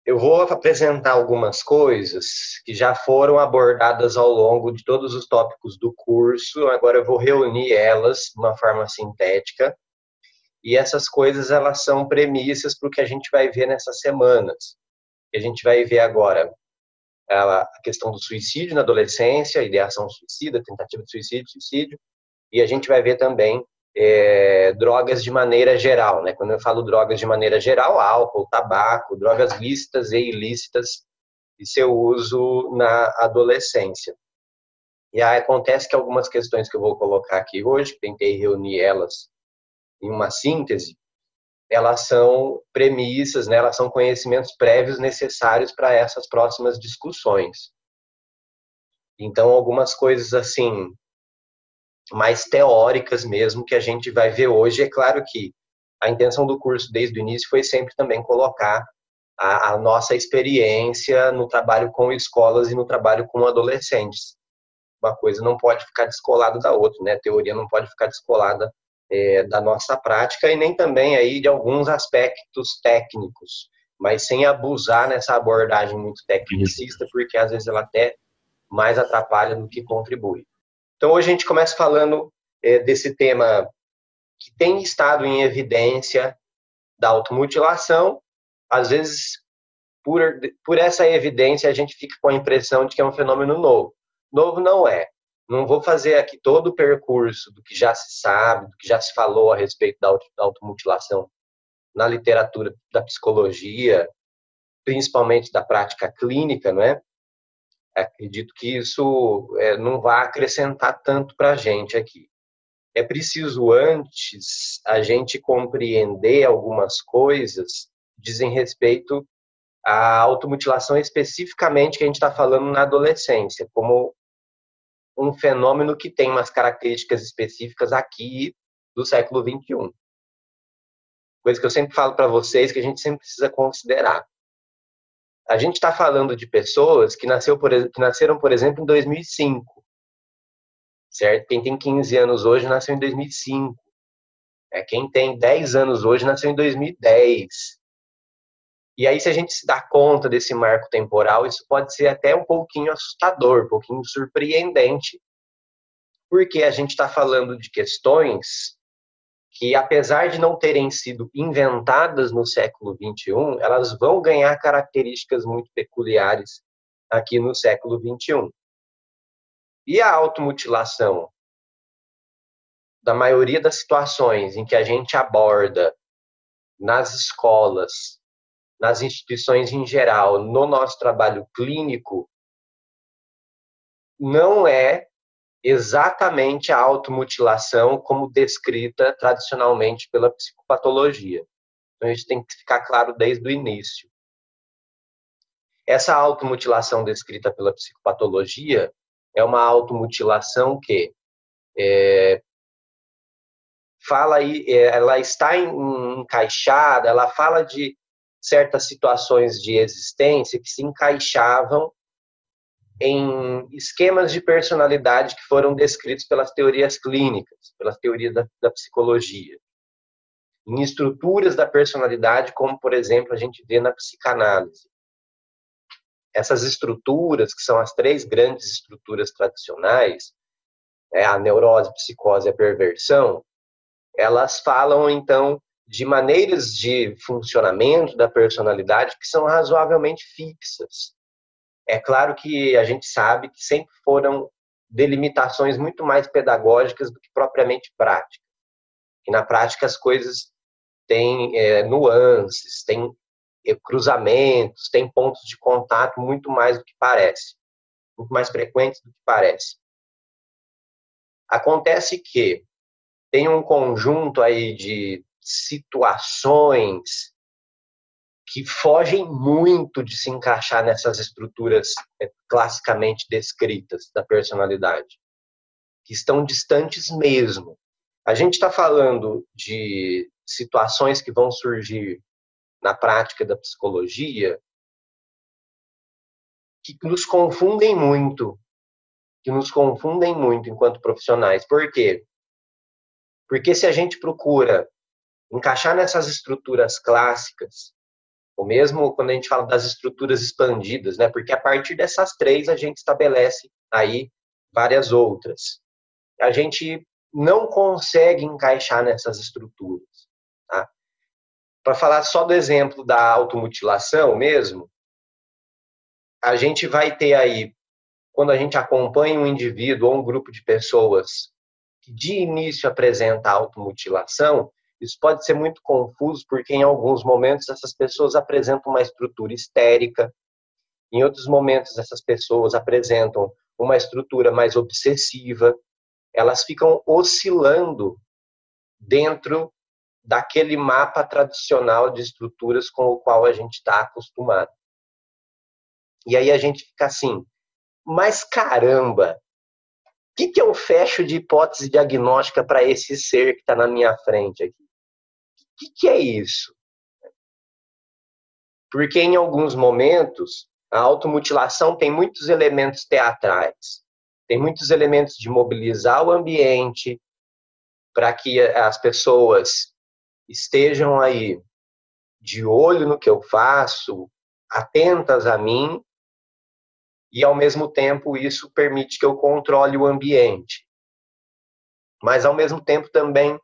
Eu vou apresentar algumas coisas que já foram abordadas ao longo de todos os tópicos do curso. Agora eu vou reunir elas de uma forma sintética. E essas coisas, elas são premissas para o que a gente vai ver nessas semanas. A gente vai ver agora a questão do suicídio na adolescência, ideação suicida, tentativa de suicídio, e a gente vai ver também drogas de maneira geral, né? Quando eu falo drogas de maneira geral, álcool, tabaco, drogas lícitas e ilícitas e seu uso na adolescência. E aí acontece que algumas questões que eu vou colocar aqui hoje, tentei reunir elas em uma síntese, elas são premissas, né? Elas são conhecimentos prévios necessários para essas próximas discussões. Então, algumas coisas assim, mais teóricas mesmo, que a gente vai ver hoje. É claro que a intenção do curso desde o início foi sempre também colocar a nossa experiência no trabalho com escolas e no trabalho com adolescentes. Uma coisa não pode ficar descolada da outra, né? A teoria não pode ficar descolada da nossa prática e nem também aí de alguns aspectos técnicos, mas sem abusar nessa abordagem muito tecnicista, porque às vezes ela até mais atrapalha do que contribui. Então hoje a gente começa falando desse tema que tem estado em evidência da automutilação. Às vezes, por essa evidência, a gente fica com a impressão de que é um fenômeno novo. Novo não é. Não vou fazer aqui todo o percurso do que já se sabe, do que já se falou a respeito da automutilação na literatura da psicologia, principalmente da prática clínica, não é? Acredito que isso não vai acrescentar tanto para a gente aqui. É preciso antes a gente compreender algumas coisas que dizem respeito à automutilação especificamente que a gente está falando na adolescência, como um fenômeno que tem umas características específicas aqui do século XXI. Coisa que eu sempre falo para vocês que a gente sempre precisa considerar. A gente está falando de pessoas que nasceram, por exemplo, em 2005. Certo? Quem tem 15 anos hoje nasceu em 2005. Quem tem 10 anos hoje nasceu em 2010. E aí, se a gente se dá conta desse marco temporal, isso pode ser até um pouquinho assustador, um pouquinho surpreendente, porque a gente está falando de questões que, apesar de não terem sido inventadas no século XXI, elas vão ganhar características muito peculiares aqui no século XXI. E a automutilação, da maioria das situações em que a gente aborda nas escolas, nas instituições em geral, no nosso trabalho clínico, não é exatamente a automutilação como descrita tradicionalmente pela psicopatologia. Então, a gente tem que ficar claro desde o início. Essa automutilação descrita pela psicopatologia é uma automutilação que fala aí, ela está encaixada, ela fala de certas situações de existência que se encaixavam em esquemas de personalidade que foram descritos pelas teorias clínicas, pelas teorias da psicologia, em estruturas da personalidade, como, por exemplo, a gente vê na psicanálise. Essas estruturas, que são as três grandes estruturas tradicionais, a neurose, a psicose e a perversão, elas falam, então, de maneiras de funcionamento da personalidade que são razoavelmente fixas. É claro que a gente sabe que sempre foram delimitações muito mais pedagógicas do que propriamente práticas. E na prática as coisas têm nuances, têm cruzamentos, têm pontos de contato muito mais do que parece, muito mais frequentes do que parece. Acontece que tem um conjunto aí de situações que fogem muito de se encaixar nessas estruturas classicamente descritas da personalidade, que estão distantes mesmo. A gente está falando de situações que vão surgir na prática da psicologia que nos confundem muito, enquanto profissionais. Por quê? Porque se a gente procura encaixar nessas estruturas clássicas ou mesmo quando a gente fala das estruturas expandidas, né? Porque a partir dessas três a gente estabelece aí várias outras. A gente não consegue encaixar nessas estruturas, tá? Para falar só do exemplo da automutilação mesmo, a gente vai ter aí, quando a gente acompanha um indivíduo ou um grupo de pessoas que de início apresenta automutilação, isso pode ser muito confuso, porque em alguns momentos essas pessoas apresentam uma estrutura histérica, em outros momentos essas pessoas apresentam uma estrutura mais obsessiva, elas ficam oscilando dentro daquele mapa tradicional de estruturas com o qual a gente está acostumado. E aí a gente fica assim, mas caramba, o que eu fecho de hipótese diagnóstica para esse ser que está na minha frente aqui? O que é isso? Porque em alguns momentos a automutilação tem muitos elementos teatrais, tem muitos elementos de mobilizar o ambiente para que as pessoas estejam aí de olho no que eu faço, atentas a mim, e ao mesmo tempo isso permite que eu controle o ambiente. Mas ao mesmo tempo também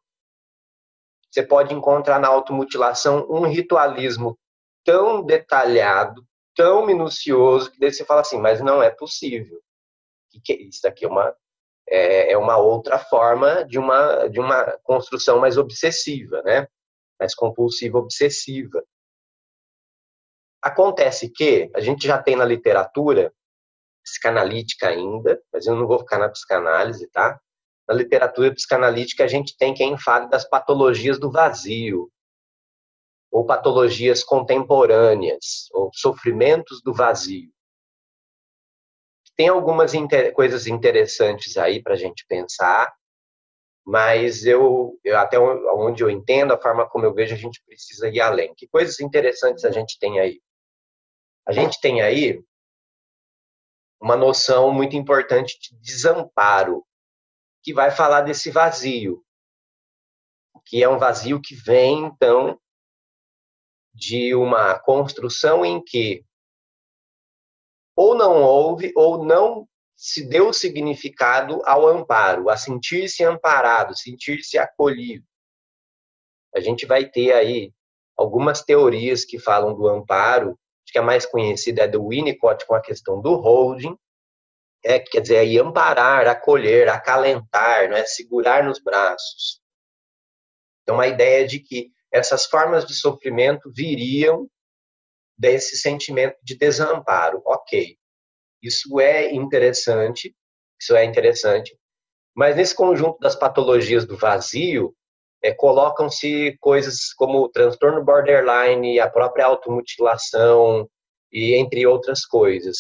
você pode encontrar na automutilação um ritualismo tão detalhado, tão minucioso, que daí você fala assim, mas não é possível. Isso aqui é uma outra forma de uma construção mais obsessiva, né? Mais compulsiva obsessiva. Acontece que a gente já tem na literatura psicanalítica ainda, mas eu não vou ficar na psicanálise, tá? Na literatura psicanalítica a gente tem quem fale das patologias do vazio, ou patologias contemporâneas, ou sofrimentos do vazio. Tem algumas coisas interessantes aí para a gente pensar, mas eu até onde eu entendo, a forma como eu vejo, a gente precisa ir além. Que coisas interessantes a gente tem aí? A gente tem aí uma noção muito importante de desamparo, que vai falar desse vazio, que é um vazio que vem, então, de uma construção em que ou não houve ou não se deu significado ao amparo, a sentir-se amparado, sentir-se acolhido. A gente vai ter aí algumas teorias que falam do amparo, acho que a mais conhecida é do Winnicott com a questão do holding, que quer dizer aí amparar, acolher, acalentar, né, segurar nos braços. Então a ideia é de que essas formas de sofrimento viriam desse sentimento de desamparo. Ok, isso é interessante, mas nesse conjunto das patologias do vazio, colocam-se coisas como o transtorno borderline, a própria automutilação, e entre outras coisas.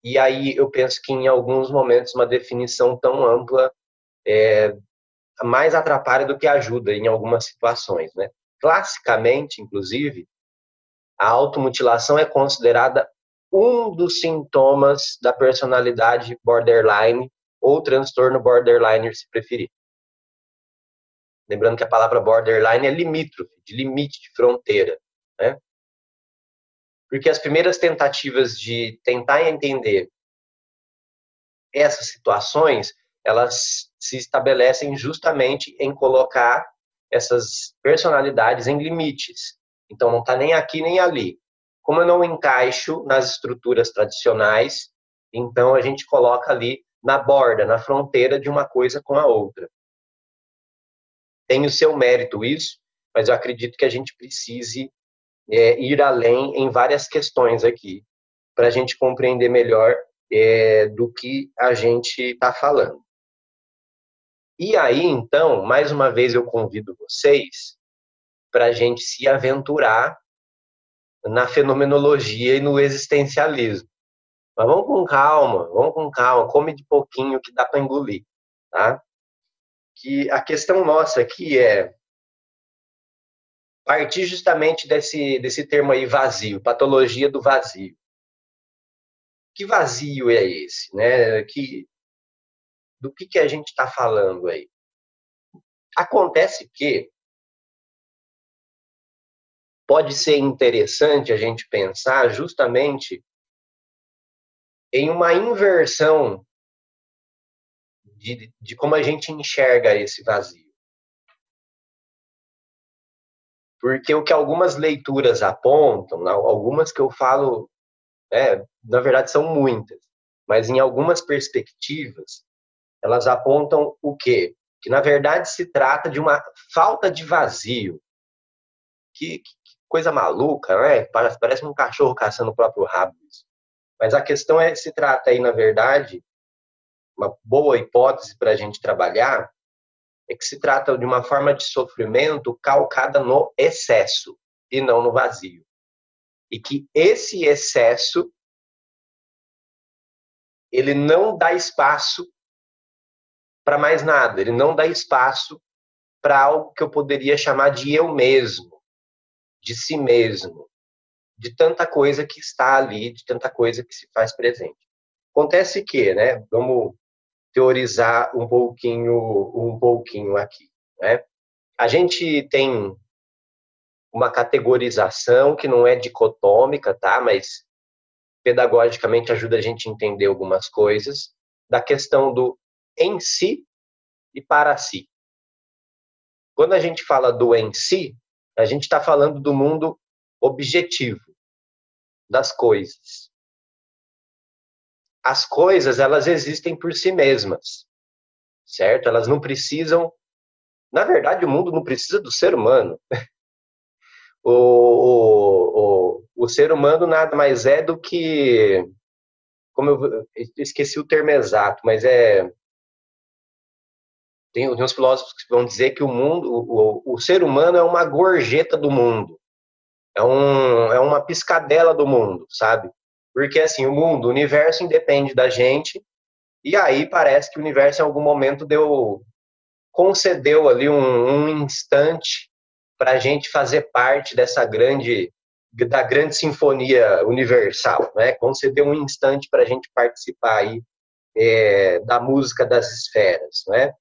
E aí eu penso que em alguns momentos uma definição tão ampla mais atrapalha do que ajuda em algumas situações, né? Classicamente, inclusive, a automutilação é considerada um dos sintomas da personalidade borderline ou transtorno borderliner, se preferir. Lembrando que a palavra borderline é limítrofe, de limite, de fronteira, né? Porque as primeiras tentativas de tentar entender essas situações, elas se estabelecem justamente em colocar essas personalidades em limites. Então, não está nem aqui nem ali. Como eu não encaixo nas estruturas tradicionais, então a gente coloca ali na borda, na fronteira de uma coisa com a outra. Tem o seu mérito isso, mas eu acredito que a gente precise ir além em várias questões aqui, para a gente compreender melhor do que a gente está falando. E aí, então, mais uma vez eu convido vocês para a gente se aventurar na fenomenologia e no existencialismo. Mas vamos com calma, come de pouquinho que dá para engolir, tá? Que a questão nossa aqui é partir justamente desse termo aí vazio, patologia do vazio. Que vazio é esse, né? Do que a gente está falando aí? Acontece que pode ser interessante a gente pensar justamente em uma inversão de como a gente enxerga esse vazio. Porque o que algumas leituras apontam, algumas que eu falo, na verdade são muitas, mas em algumas perspectivas, elas apontam o quê? Que na verdade se trata de uma falta de vazio. Que coisa maluca, né? Parece um cachorro caçando o próprio rabo. Mas a questão se trata aí, na verdade, uma boa hipótese para a gente trabalhar, é que se trata de uma forma de sofrimento calcada no excesso e não no vazio. E que esse excesso, ele não dá espaço para mais nada, ele não dá espaço para algo que eu poderia chamar de eu mesmo, de si mesmo, de tanta coisa que está ali, de tanta coisa que se faz presente. Acontece que, né, vamos teorizar um pouquinho aqui, né? A gente tem uma categorização que não é dicotômica, tá? Mas pedagogicamente ajuda a gente a entender algumas coisas da questão do em si e para si. Quando a gente fala do em si, a gente está falando do mundo objetivo, das coisas. As coisas, elas existem por si mesmas, certo? Elas não precisam... Na verdade, o mundo não precisa do ser humano. O ser humano nada mais é do que... Como eu esqueci o termo exato, mas tem uns filósofos que vão dizer que o ser humano é uma gorjeta do mundo. É uma piscadela do mundo, sabe? Porque assim, o universo independe da gente, e aí parece que o universo em algum momento concedeu ali um instante para a gente fazer parte da grande sinfonia universal, né? Concedeu um instante para a gente participar aí da música das esferas, né?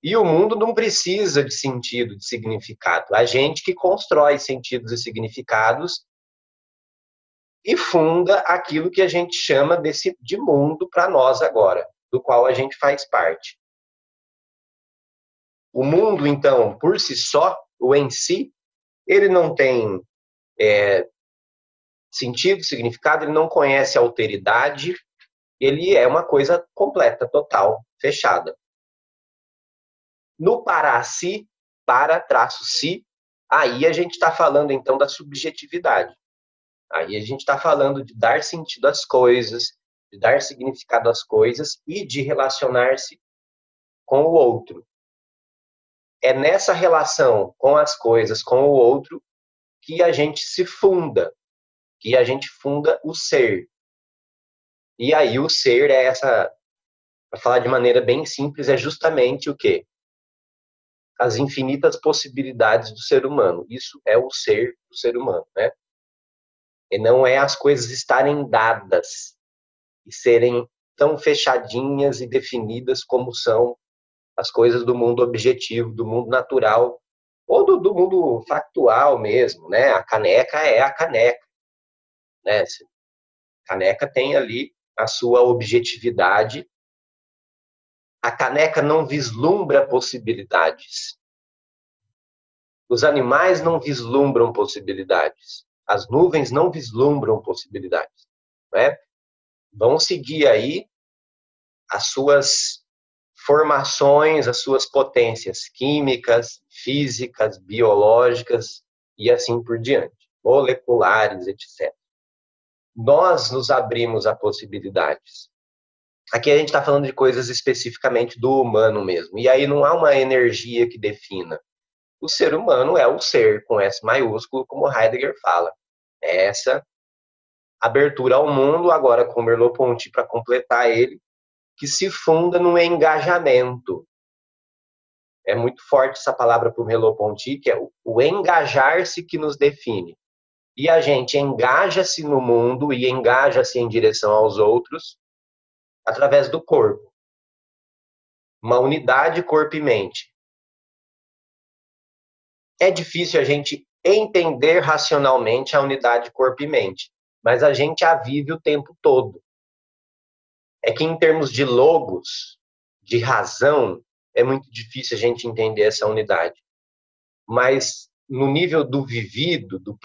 E o mundo não precisa de sentido, de significado. A gente que constrói sentidos e significados e funda aquilo que a gente chama de mundo para nós agora, do qual a gente faz parte. O mundo, então, por si só, o em si, ele não tem sentido, significado, ele não conhece alteridade, ele é uma coisa completa, total, fechada. No para si, para-si, aí a gente está falando, então, da subjetividade. Aí a gente está falando de dar sentido às coisas, de dar significado às coisas e de relacionar-se com o outro. É nessa relação com as coisas, com o outro, que a gente se funda, que a gente funda o ser. E aí o ser para falar de maneira bem simples, é justamente o quê? As infinitas possibilidades do ser humano. Isso é o ser do ser humano, né? E não é as coisas estarem dadas e serem tão fechadinhas e definidas como são as coisas do mundo objetivo, do mundo natural, ou do mundo factual mesmo, né? A caneca é a caneca, né? A caneca tem ali a sua objetividade. A caneca não vislumbra possibilidades. Os animais não vislumbram possibilidades. As nuvens não vislumbram possibilidades, né? Vão seguir aí as suas formações, as suas potências químicas, físicas, biológicas e assim por diante, moleculares, etc. Nós nos abrimos a possibilidades. Aqui a gente está falando de coisas especificamente do humano mesmo, e aí não há uma energia que defina. O ser humano é o ser, com S maiúsculo, como Heidegger fala. É essa abertura ao mundo, agora com Merleau-Ponty para completar ele, que se funda no engajamento. É muito forte essa palavra para o Merleau-Ponty, que é o engajar-se que nos define. E a gente engaja-se no mundo e engaja-se em direção aos outros através do corpo. Uma unidade corpo e mente. É difícil a gente entender racionalmente a unidade corpo e mente, mas a gente a vive o tempo todo. É que em termos de logos, de razão, é muito difícil a gente entender essa unidade. Mas no nível do vivido, do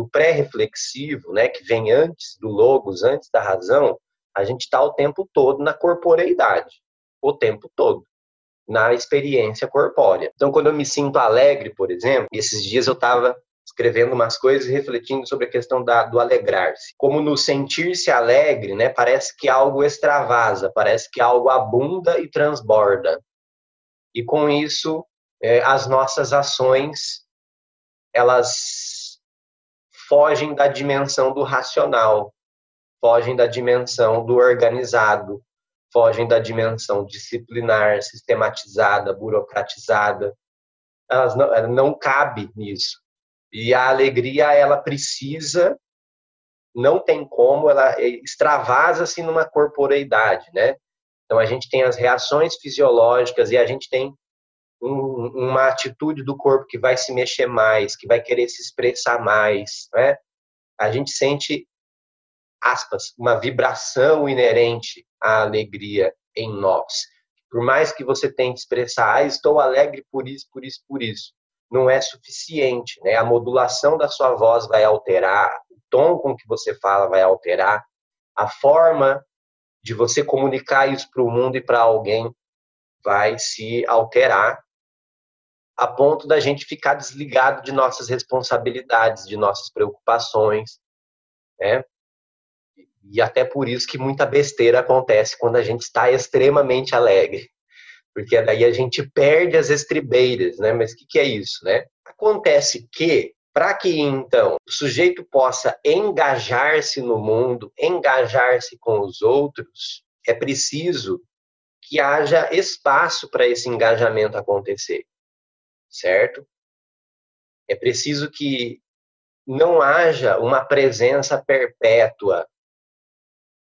pré-reflexivo, né, que vem antes do logos, antes da razão, a gente está o tempo todo na corporeidade, o tempo todo, na experiência corpórea. Então, quando eu me sinto alegre, por exemplo, esses dias eu estava escrevendo umas coisas e refletindo sobre a questão do alegrar-se. Como no sentir-se alegre, né, parece que algo extravasa, parece que algo abunda e transborda. E com isso, as nossas ações, elas fogem da dimensão do racional, fogem da dimensão do organizado, fogem da dimensão disciplinar, sistematizada, burocratizada. Ela não cabe nisso. E a alegria, ela precisa, não tem como, ela extravasa-se numa corporeidade, né? Então a gente tem as reações fisiológicas e a gente tem uma atitude do corpo que vai se mexer mais, que vai querer se expressar mais, né? A gente sente, aspas, uma vibração inerente à alegria em nós. Por mais que você tente expressar, estou alegre por isso, por isso, por isso, não é suficiente, né? A modulação da sua voz vai alterar, o tom com que você fala vai alterar, a forma de você comunicar isso para o mundo e para alguém vai se alterar, a ponto da gente ficar desligado de nossas responsabilidades, de nossas preocupações, né? E até por isso que muita besteira acontece quando a gente está extremamente alegre, porque daí a gente perde as estribeiras, né? Mas o que é isso, né? Acontece que, para que então o sujeito possa engajar-se no mundo, engajar-se com os outros, é preciso que haja espaço para esse engajamento acontecer, certo? É preciso que não haja uma presença perpétua,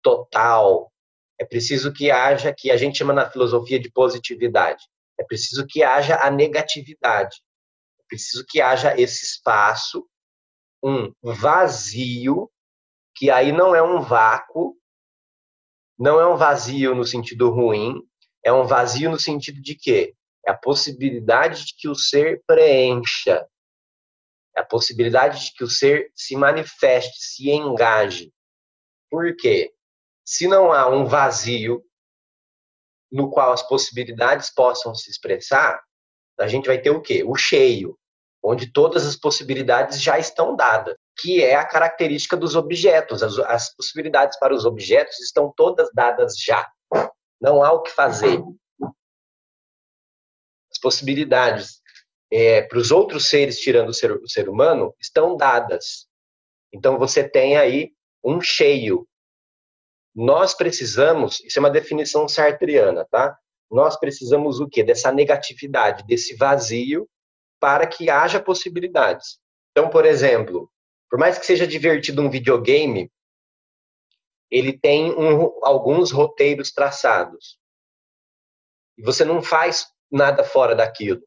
total. É preciso que haja, que a gente chama na filosofia de positividade. É preciso que haja a negatividade. É preciso que haja esse espaço, um vazio, que aí não é um vácuo, não é um vazio no sentido ruim, é um vazio no sentido de quê? É a possibilidade de que o ser preencha, é a possibilidade de que o ser se manifeste, se engaje. Por quê? Se não há um vazio no qual as possibilidades possam se expressar, a gente vai ter o quê? O cheio, onde todas as possibilidades já estão dadas, que é a característica dos objetos. As possibilidades para os objetos estão todas dadas já. Não há o que fazer. As possibilidades para os outros seres, tirando o ser humano, estão dadas. Então você tem aí um cheio. Nós precisamos, isso é uma definição sartreana, tá? Nós precisamos o quê? Dessa negatividade, desse vazio, para que haja possibilidades. Então, por exemplo, por mais que seja divertido um videogame, ele tem alguns roteiros traçados. E você não faz nada fora daquilo,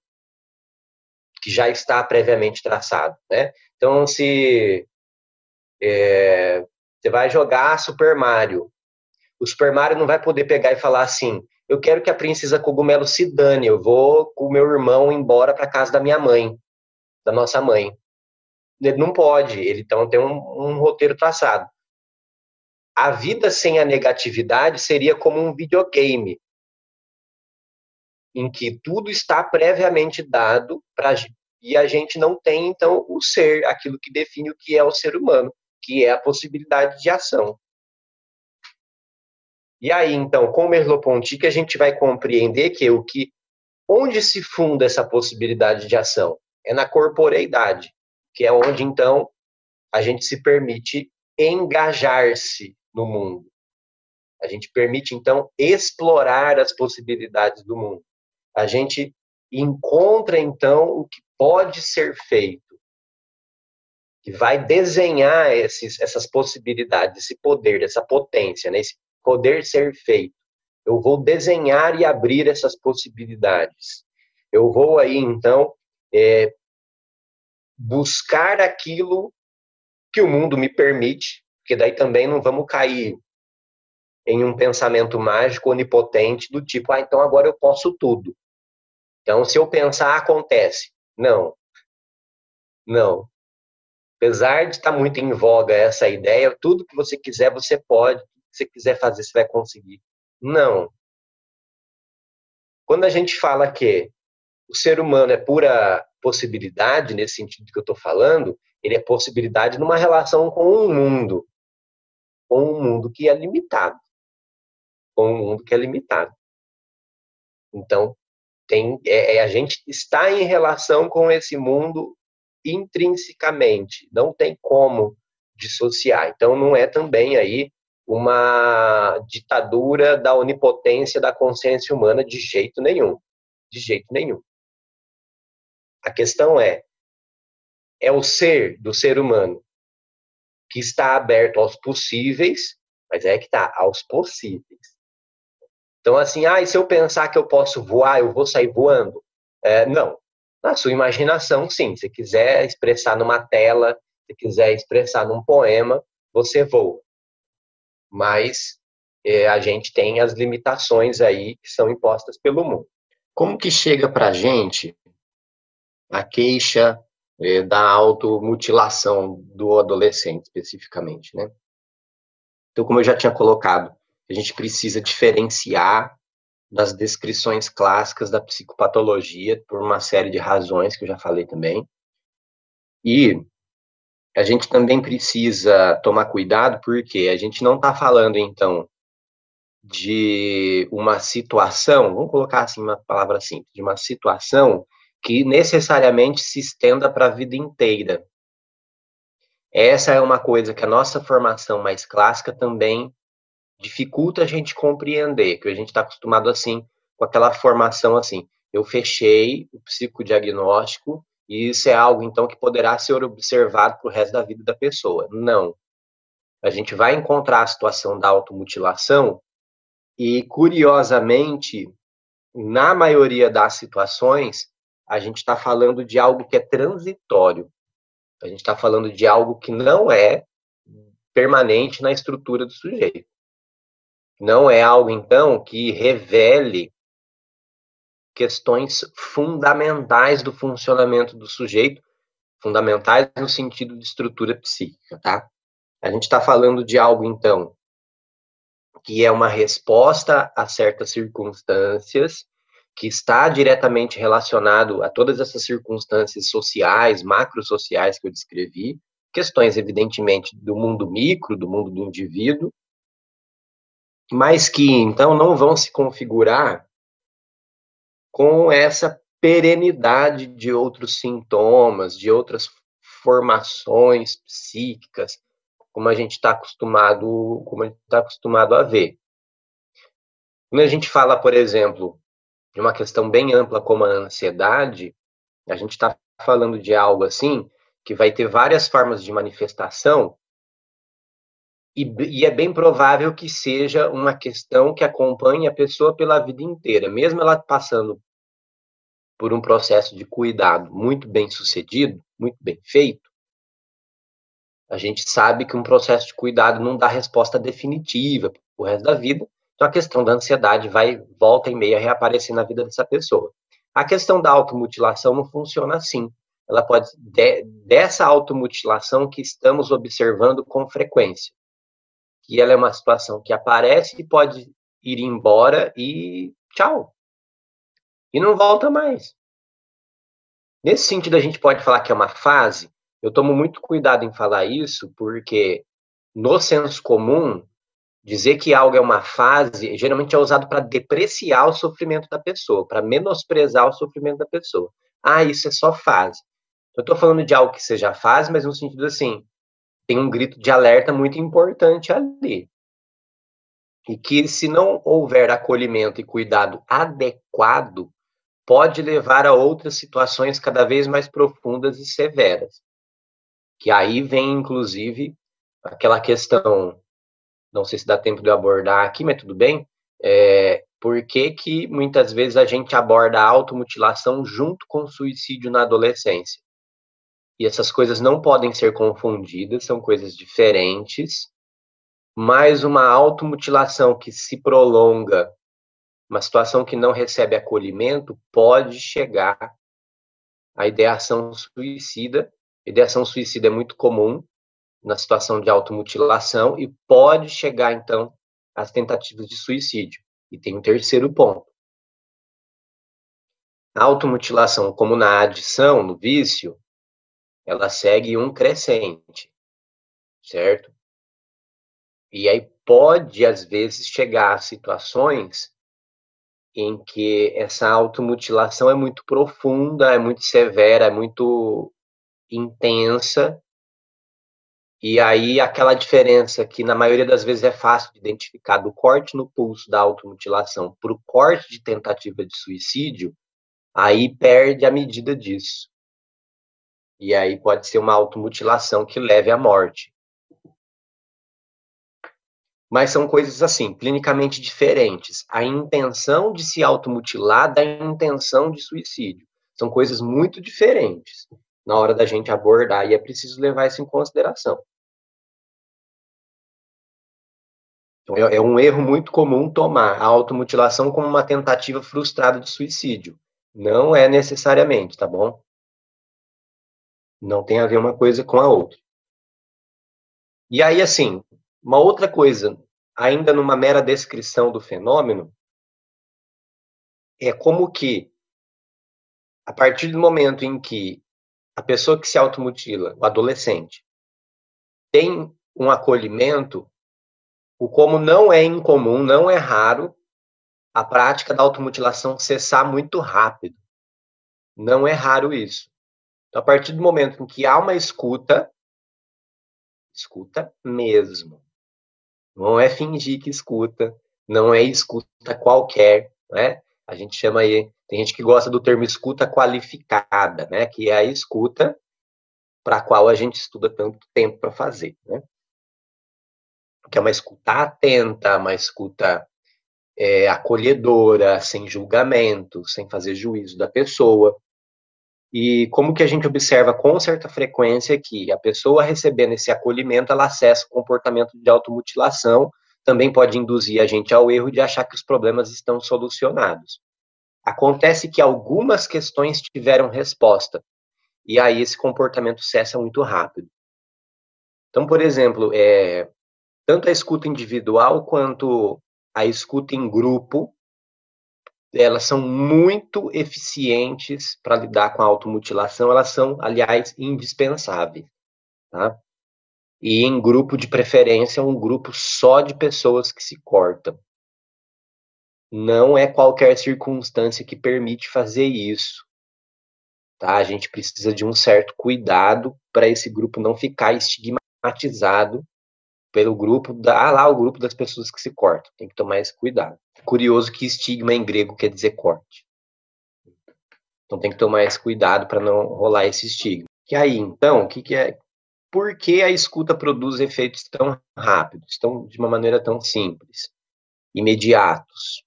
que já está previamente traçado, né? Então, se você vai jogar Super Mario, o Super Mario não vai poder pegar e falar assim: eu quero que a princesa Cogumelo se dane, eu vou com o meu irmão embora para casa da minha mãe, da nossa mãe. Ele não pode, ele então tem um roteiro traçado. A vida sem a negatividade seria como um videogame, em que tudo está previamente dado e a gente não tem, então, o ser, aquilo que define o que é o ser humano, que é a possibilidade de ação. E aí, então, com o Merleau-Ponty, a gente vai compreender onde se funda essa possibilidade de ação? É na corporeidade, que é onde, então, a gente se permite engajar-se no mundo. A gente permite, então, explorar as possibilidades do mundo. A gente encontra, então, o que pode ser feito, que vai desenhar essas possibilidades, esse poder, essa potência, né? Esse poder ser feito. Eu vou desenhar e abrir essas possibilidades. Eu vou aí, então, buscar aquilo que o mundo me permite, porque daí também não vamos cair em um pensamento mágico onipotente do tipo, então agora eu posso tudo. Então, se eu pensar, acontece. Não, não. Apesar de estar muito em voga essa ideia, tudo que você quiser, você pode. O que você quiser fazer, você vai conseguir. Não. Quando a gente fala que o ser humano é pura possibilidade, nesse sentido que eu estou falando, ele é possibilidade numa relação com um mundo que é limitado. Com um mundo que é limitado. Então, a gente está em relação com esse mundo intrinsecamente, não tem como dissociar. Então, não é também aí uma ditadura da onipotência da consciência humana de jeito nenhum, de jeito nenhum. A questão é o ser do ser humano que está aberto aos possíveis, mas é que está aos possíveis. Então, assim, e se eu pensar que eu posso voar, eu vou sair voando? Não. Na sua imaginação, sim. Se quiser expressar numa tela, se quiser expressar num poema, você voa. Mas a gente tem as limitações aí que são impostas pelo mundo. Como que chega para a gente a queixa da automutilação do adolescente, especificamente, né? Então, como eu já tinha colocado, a gente precisa diferenciar das descrições clássicas da psicopatologia, por uma série de razões que eu já falei também. E a gente também precisa tomar cuidado, porque a gente não está falando, então, de uma situação, vamos colocar assim uma palavra simples, de uma situação que necessariamente se estenda para a vida inteira. Essa é uma coisa que a nossa formação mais clássica também dificulta a gente compreender, que a gente está acostumado assim, com aquela formação assim, eu fechei o psicodiagnóstico e isso é algo então que poderá ser observado para o resto da vida da pessoa. Não. A gente vai encontrar a situação da automutilação e, curiosamente, na maioria das situações, a gente está falando de algo que é transitório. A gente está falando de algo que não é permanente na estrutura do sujeito. Não é algo, então, que revele questões fundamentais do funcionamento do sujeito, fundamentais no sentido de estrutura psíquica, tá? A gente está falando de algo, então, que é uma resposta a certas circunstâncias, que está diretamente relacionado a todas essas circunstâncias sociais, macrosociais que eu descrevi, questões, evidentemente, do mundo micro, do mundo do indivíduo, mas que, então, não vão se configurar com essa perenidade de outros sintomas, de outras formações psíquicas, como a gente está acostumado a ver. Quando a gente fala, por exemplo, de uma questão bem ampla como a ansiedade, a gente está falando de algo assim que vai ter várias formas de manifestação e é bem provável que seja uma questão que acompanhe a pessoa pela vida inteira, mesmo ela passando por um processo de cuidado muito bem sucedido, muito bem feito. A gente sabe que um processo de cuidado não dá resposta definitiva para o resto da vida, então a questão da ansiedade volta e meia, reaparecer na vida dessa pessoa. A questão da automutilação não funciona assim. Ela pode, dessa automutilação que estamos observando com frequência, que ela é uma situação que aparece e pode ir embora e tchau. E não volta mais. Nesse sentido, a gente pode falar que é uma fase. Eu tomo muito cuidado em falar isso, porque no senso comum, dizer que algo é uma fase, geralmente é usado para depreciar o sofrimento da pessoa, para menosprezar o sofrimento da pessoa. Isso é só fase. Eu estou falando de algo que seja fase, mas no sentido assim, tem um grito de alerta muito importante ali. E que se não houver acolhimento e cuidado adequado, pode levar a outras situações cada vez mais profundas e severas. Que aí vem, inclusive, aquela questão, não sei se dá tempo de eu abordar aqui, mas tudo bem, por que muitas vezes a gente aborda a automutilação junto com o suicídio na adolescência? e essas coisas não podem ser confundidas, são coisas diferentes, mas uma automutilação que se prolonga, uma situação que não recebe acolhimento, pode chegar à ideação suicida. Ideação suicida é muito comum na situação de automutilação e pode chegar, então, às tentativas de suicídio. E tem um terceiro ponto. A automutilação, como na adição, no vício, ela segue um crescente, certo? E aí pode, às vezes, chegar a situações em que essa automutilação é muito profunda, é muito severa, é muito intensa, e aí aquela diferença que na maioria das vezes é fácil de identificar do corte no pulso da automutilação para o corte de tentativa de suicídio, aí perde a medida disso. E aí pode ser uma automutilação que leve à morte. Mas são coisas assim, clinicamente diferentes. A intenção de se automutilar da intenção de suicídio. São coisas muito diferentes na hora da gente abordar, e é preciso levar isso em consideração. Então, é um erro muito comum tomar a automutilação como uma tentativa frustrada de suicídio. Não é necessariamente, tá bom? Não tem a ver uma coisa com a outra. E aí, assim, uma outra coisa, ainda numa mera descrição do fenômeno, é como que, a partir do momento em que a pessoa que se automutila, o adolescente, tem um acolhimento, o como não é incomum, não é raro, a prática da automutilação cessar muito rápido. Não é raro isso. Então, a partir do momento em que há uma escuta, escuta mesmo. Não é fingir que escuta, não é escuta qualquer, né? A gente chama aí, tem gente que gosta do termo escuta qualificada, né? Que é a escuta para a qual a gente estuda tanto tempo para fazer, né? Que é uma escuta atenta, uma escuta acolhedora, sem julgamento, sem fazer juízo da pessoa. E como que a gente observa com certa frequência que a pessoa recebendo esse acolhimento, ela acessa o comportamento de automutilação, também pode induzir a gente ao erro de achar que os problemas estão solucionados. Acontece que algumas questões tiveram resposta, e aí esse comportamento cessa muito rápido. Então, por exemplo, tanto a escuta individual quanto a escuta em grupo, elas são muito eficientes para lidar com a automutilação, elas são, aliás, indispensáveis, tá? E em grupo de preferência, um grupo só de pessoas que se cortam. Não é qualquer circunstância que permite fazer isso, tá? A gente precisa de um certo cuidado para esse grupo não ficar estigmatizado pelo grupo o grupo das pessoas que se cortam. Tem que tomar esse cuidado. Curioso que estigma em grego quer dizer corte. Então tem que tomar esse cuidado para não rolar esse estigma. E aí, então, o que é? Por que a escuta produz efeitos tão rápidos, de uma maneira tão simples, imediatos?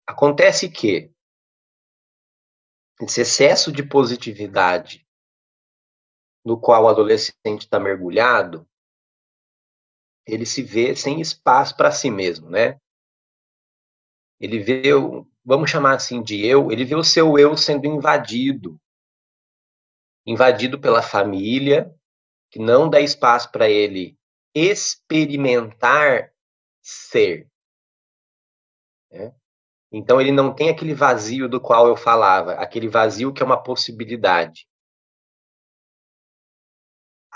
Acontece que esse excesso de positividade no qual o adolescente está mergulhado, ele se vê sem espaço para si mesmo, né? Ele vê, vamos chamar assim de eu, ele vê o seu eu sendo invadido pela família, que não dá espaço para ele experimentar ser, né? Então ele não tem aquele vazio do qual eu falava, aquele vazio que é uma possibilidade.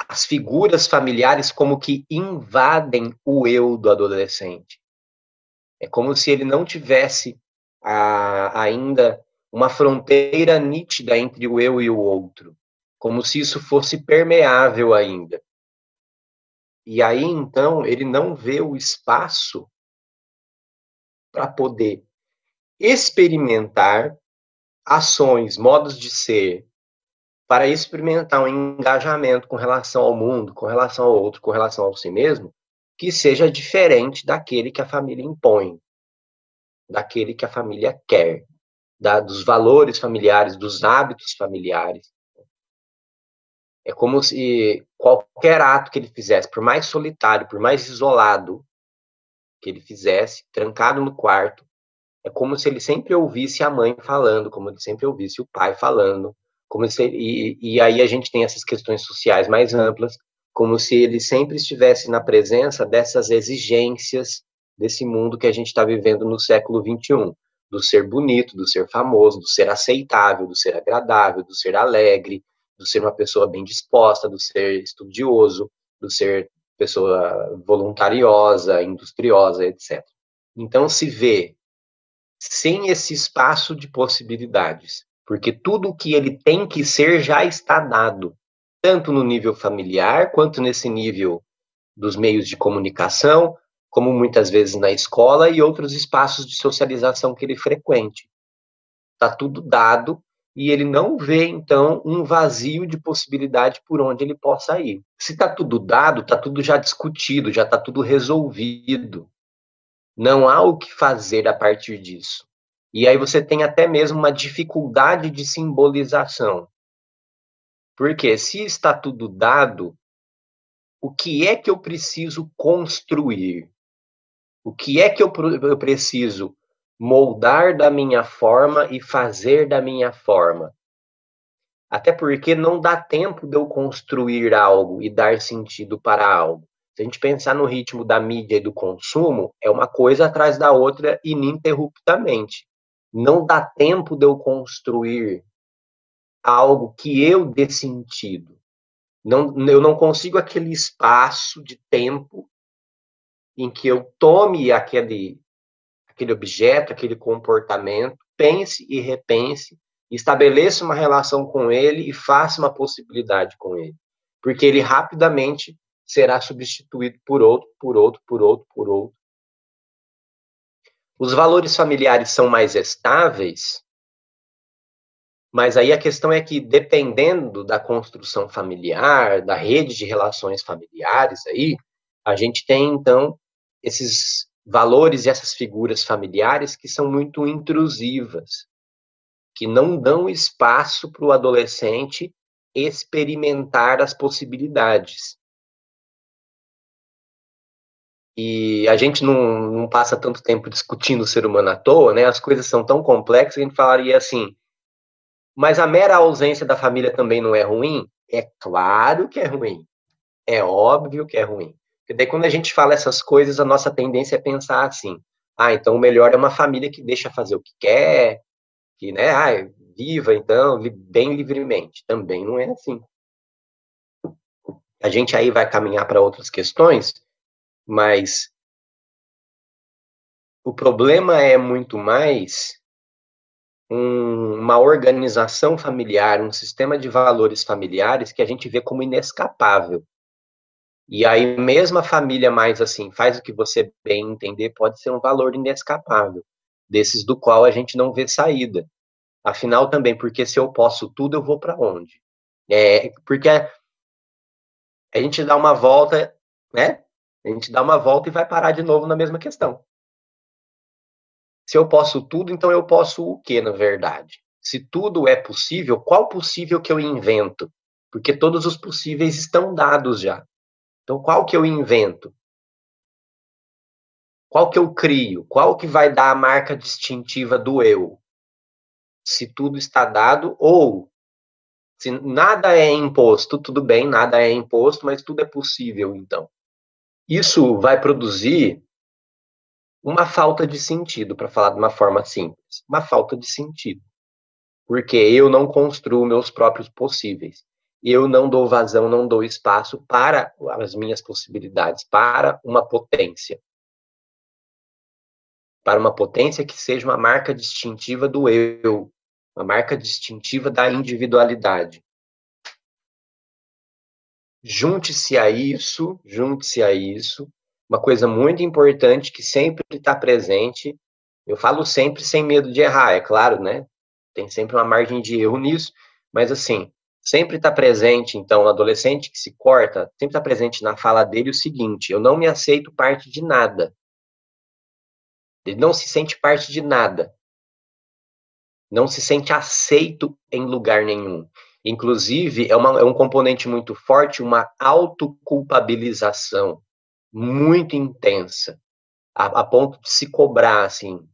As figuras familiares como que invadem o eu do adolescente. É como se ele não tivesse ainda uma fronteira nítida entre o eu e o outro, como se isso fosse permeável ainda. E aí, então, ele não vê o espaço para poder experimentar ações, modos de ser, para experimentar um engajamento com relação ao mundo, com relação ao outro, com relação ao si mesmo, que seja diferente daquele que a família impõe, daquele que a família quer, dos valores familiares, dos hábitos familiares. É como se qualquer ato que ele fizesse, por mais solitário, por mais isolado que ele fizesse, trancado no quarto, é como se ele sempre ouvisse a mãe falando, como ele sempre ouvisse o pai falando, como se, e aí a gente tem essas questões sociais mais amplas, como se ele sempre estivesse na presença dessas exigências desse mundo que a gente está vivendo no século XXI, do ser bonito, do ser famoso, do ser aceitável, do ser agradável, do ser alegre, do ser uma pessoa bem disposta, do ser estudioso, do ser pessoa voluntariosa, industriosa, etc. Então se vê sem esse espaço de possibilidades, porque tudo o que ele tem que ser já está dado, tanto no nível familiar, quanto nesse nível dos meios de comunicação, como muitas vezes na escola e outros espaços de socialização que ele frequente. Está tudo dado e ele não vê, então, um vazio de possibilidade por onde ele possa ir. Se está tudo dado, está tudo já discutido, já está tudo resolvido. Não há o que fazer a partir disso. E aí você tem até mesmo uma dificuldade de simbolização. Porque se está tudo dado, o que é que eu preciso construir? O que é que eu preciso moldar da minha forma e fazer da minha forma? Até porque não dá tempo de eu construir algo e dar sentido para algo. Se a gente pensar no ritmo da mídia e do consumo, é uma coisa atrás da outra ininterruptamente. Não dá tempo de eu construir algo que eu dê sentido. Não, eu não consigo aquele espaço de tempo em que eu tome aquele objeto, aquele comportamento, pense e repense, estabeleça uma relação com ele e faça uma possibilidade com ele. Porque ele rapidamente será substituído por outro, por outro, por outro, por outro. Os valores familiares são mais estáveis, mas aí a questão é que, dependendo da construção familiar, da rede de relações familiares aí, a gente tem, então, esses valores e essas figuras familiares que são muito intrusivas, que não dão espaço para o adolescente experimentar as possibilidades. E a gente não passa tanto tempo discutindo o ser humano à toa, né? As coisas são tão complexas que a gente falaria assim, mas a mera ausência da família também não é ruim? É claro que é ruim. É óbvio que é ruim. Porque daí quando a gente fala essas coisas, a nossa tendência é pensar assim, então o melhor é uma família que deixa fazer o que quer, que, né, viva então, bem livremente. Também não é assim. A gente aí vai caminhar para outras questões, mas o problema é muito mais uma organização familiar, um sistema de valores familiares que a gente vê como inescapável. E aí, mesmo a família mais assim, faz o que você bem entender, pode ser um valor inescapável, desses do qual a gente não vê saída. Afinal, também, porque se eu posso tudo, eu vou para onde? Porque a gente dá uma volta, né? A gente dá uma volta e vai parar de novo na mesma questão. Se eu posso tudo, então eu posso o quê, na verdade? Se tudo é possível, qual possível que eu invento? Porque todos os possíveis estão dados já. Então, qual que eu invento? Qual que eu crio? Qual que vai dar a marca distintiva do eu? Se tudo está dado, ou se nada é imposto, tudo bem, nada é imposto, mas tudo é possível, então. Isso vai produzir uma falta de sentido, para falar de uma forma simples. Uma falta de sentido. Porque eu não construo meus próprios possíveis. Eu não dou vazão, não dou espaço para as minhas possibilidades, para uma potência. Para uma potência que seja uma marca distintiva do eu, uma marca distintiva da individualidade. Junte-se a isso, uma coisa muito importante que sempre está presente, eu falo sempre sem medo de errar, é claro, né? Tem sempre uma margem de erro nisso, mas assim, sempre está presente, então, o adolescente que se corta, sempre está presente na fala dele o seguinte, eu não me aceito parte de nada. Ele não se sente parte de nada. Não se sente aceito em lugar nenhum. Inclusive, é um componente muito forte, uma autoculpabilização muito intensa, a ponto de se cobrar, assim,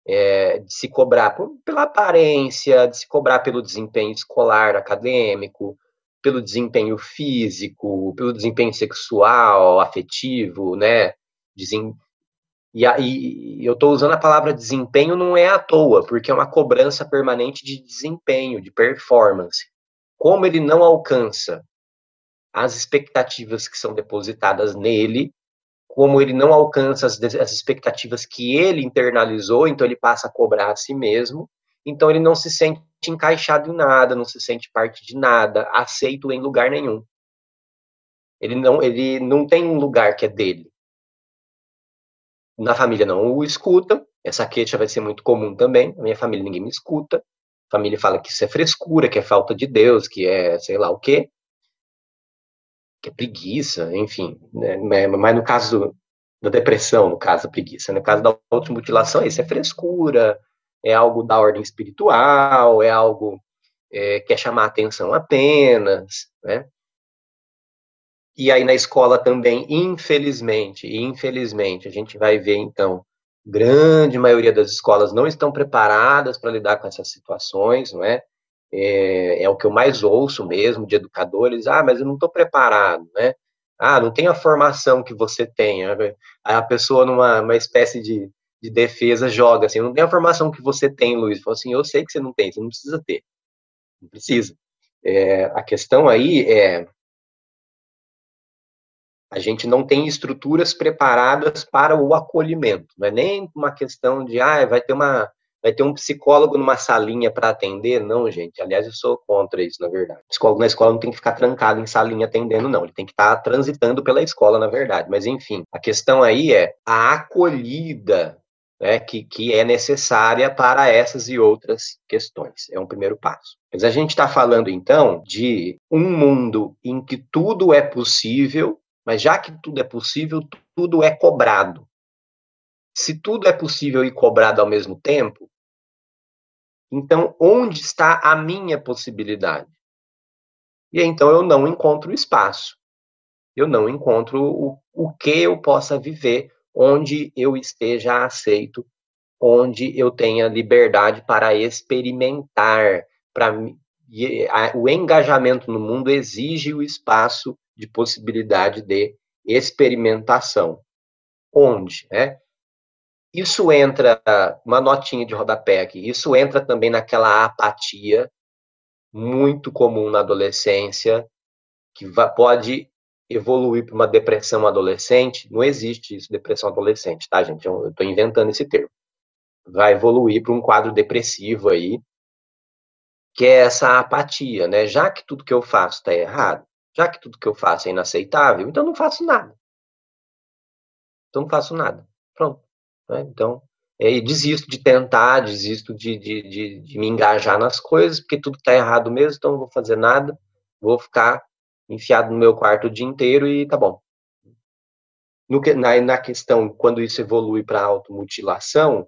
de se cobrar pela aparência, de se cobrar pelo desempenho escolar, acadêmico, pelo desempenho físico, pelo desempenho sexual, afetivo, né? E aí, eu estou usando a palavra desempenho não é à toa, porque é uma cobrança permanente de desempenho, de performance. Como ele não alcança as expectativas que são depositadas nele, como ele não alcança as expectativas que ele internalizou, então ele passa a cobrar a si mesmo, então ele não se sente encaixado em nada, não se sente parte de nada, aceito em lugar nenhum. Ele não tem um lugar que é dele. Na família não o escutam, essa queixa vai ser muito comum também, na minha família ninguém me escuta, a família fala que isso é frescura, que é falta de Deus, que é sei lá o quê, que é preguiça, enfim, né? Mas no caso da depressão, no caso da preguiça, no caso da automutilação, isso é frescura, é algo da ordem espiritual, é algo que quer chamar atenção apenas, né? E aí na escola também, infelizmente, a gente vai ver então, grande maioria das escolas não estão preparadas para lidar com essas situações, não é? É o que eu mais ouço mesmo de educadores, mas eu não estou preparado, né? Não tem a formação que você tem. A pessoa, numa espécie de defesa, joga assim, não tem a formação que você tem, Luiz. Fala assim, eu sei que você não tem, você não precisa ter. Não precisa. A questão aí é a gente não tem estruturas preparadas para o acolhimento. Não é nem uma questão de, vai ter um psicólogo numa salinha para atender. Não, gente. Aliás, eu sou contra isso, na verdade. O psicólogo na escola não tem que ficar trancado em salinha atendendo, não. Ele tem que estar transitando pela escola, na verdade. Mas, enfim, a questão aí é a acolhida, né, que é necessária para essas e outras questões. É um primeiro passo. Mas a gente está falando, então, de um mundo em que tudo é possível, mas já que tudo é possível, tudo é cobrado. Se tudo é possível e cobrado ao mesmo tempo, então onde está a minha possibilidade? E então eu não encontro espaço. Eu não encontro o que eu possa viver onde eu esteja aceito, onde eu tenha liberdade para experimentar, o engajamento no mundo exige o espaço de possibilidade de experimentação. Onde, né? Isso entra, uma notinha de rodapé aqui, isso entra também naquela apatia muito comum na adolescência, que pode evoluir para uma depressão adolescente. Não existe isso, depressão adolescente, tá, gente? Eu estou inventando esse termo. Vai evoluir para um quadro depressivo aí, que é essa apatia, né? Já que tudo que eu faço está errado, já que tudo que eu faço é inaceitável, então não faço nada. Então não faço nada. Pronto. Né? Então, e desisto de tentar, desisto de me engajar nas coisas, porque tudo está errado mesmo, então não vou fazer nada, vou ficar enfiado no meu quarto o dia inteiro e tá bom. Na questão, quando isso evolui para automutilação,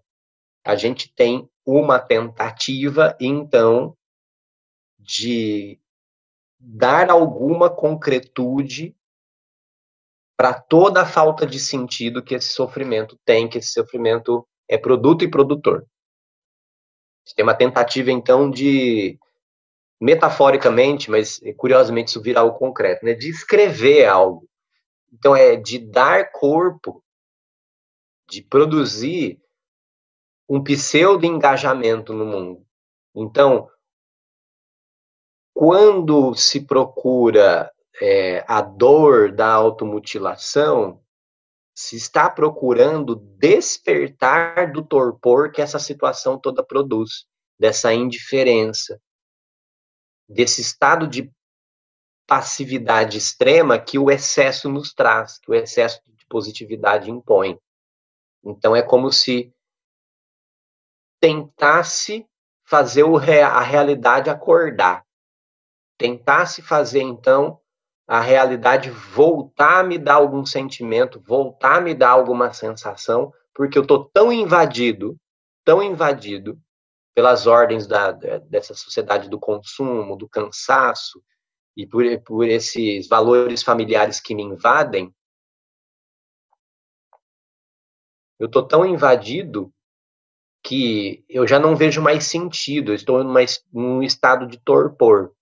a gente tem uma tentativa, então, de dar alguma concretude para toda a falta de sentido que esse sofrimento tem, que esse sofrimento é produto e produtor. Tem uma tentativa, então, de, metaforicamente, mas curiosamente isso vira algo concreto, né, de escrever algo. Então, é de dar corpo, de produzir um pseudo-engajamento no mundo. Então, quando se procura a dor da automutilação, se está procurando despertar do torpor que essa situação toda produz, dessa indiferença, desse estado de passividade extrema que o excesso nos traz, que o excesso de positividade impõe. Então é como se tentasse fazer a realidade acordar, tentasse fazer então a realidade voltar a me dar algum sentimento, voltar a me dar alguma sensação, porque eu estou tão invadido pelas ordens dessa sociedade do consumo, do cansaço, e por esses valores familiares que me invadem, eu estou tão invadido que eu já não vejo mais sentido, eu estou num estado de torpor.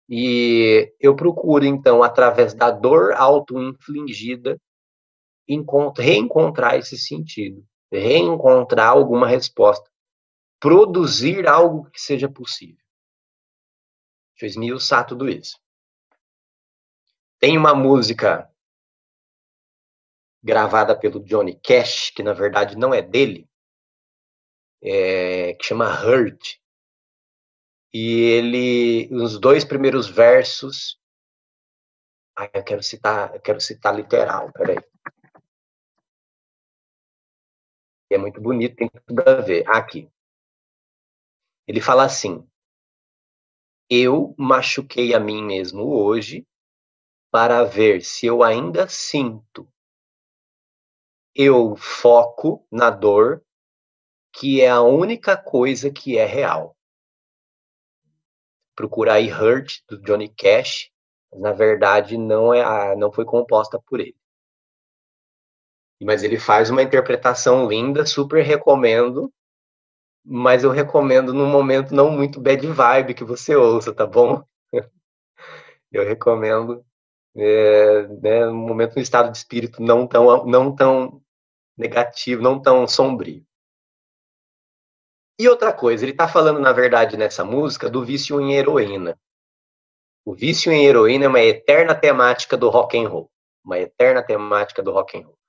E eu procuro, então, através da dor auto-infligida, reencontrar esse sentido, reencontrar alguma resposta, produzir algo que seja possível. Deixa eu esmiuçar tudo isso. Tem uma música gravada pelo Johnny Cash, que na verdade não é dele, que chama Hurt. E ele, nos 2 primeiros versos, eu quero citar literal, peraí. É muito bonito, tem tudo a ver. Aqui. Ele fala assim: eu machuquei a mim mesmo hoje para ver se eu ainda sinto. Eu foco na dor, que é a única coisa que é real. Procurar aí Hurt, do Johnny Cash, mas na verdade não foi composta por ele. Mas ele faz uma interpretação linda, super recomendo, mas eu recomendo num momento não muito bad vibe que você ouça, tá bom? Eu recomendo num momento, um estado de espírito não tão negativo, não tão sombrio. E outra coisa, ele está falando, na verdade, nessa música, do vício em heroína. O vício em heroína é uma eterna temática do rock and roll. Uma eterna temática do rock and roll.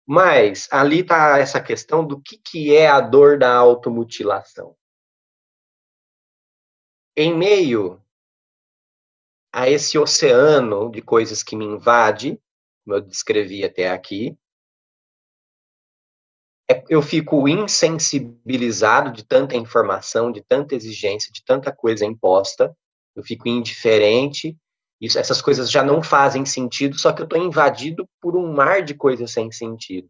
Mas ali está essa questão do que é a dor da automutilação. Em meio a esse oceano de coisas que me invade, como eu descrevi até aqui, eu fico insensibilizado de tanta informação, de tanta exigência, de tanta coisa imposta, eu fico indiferente, essas coisas já não fazem sentido, só que eu estou invadido por um mar de coisas sem sentido.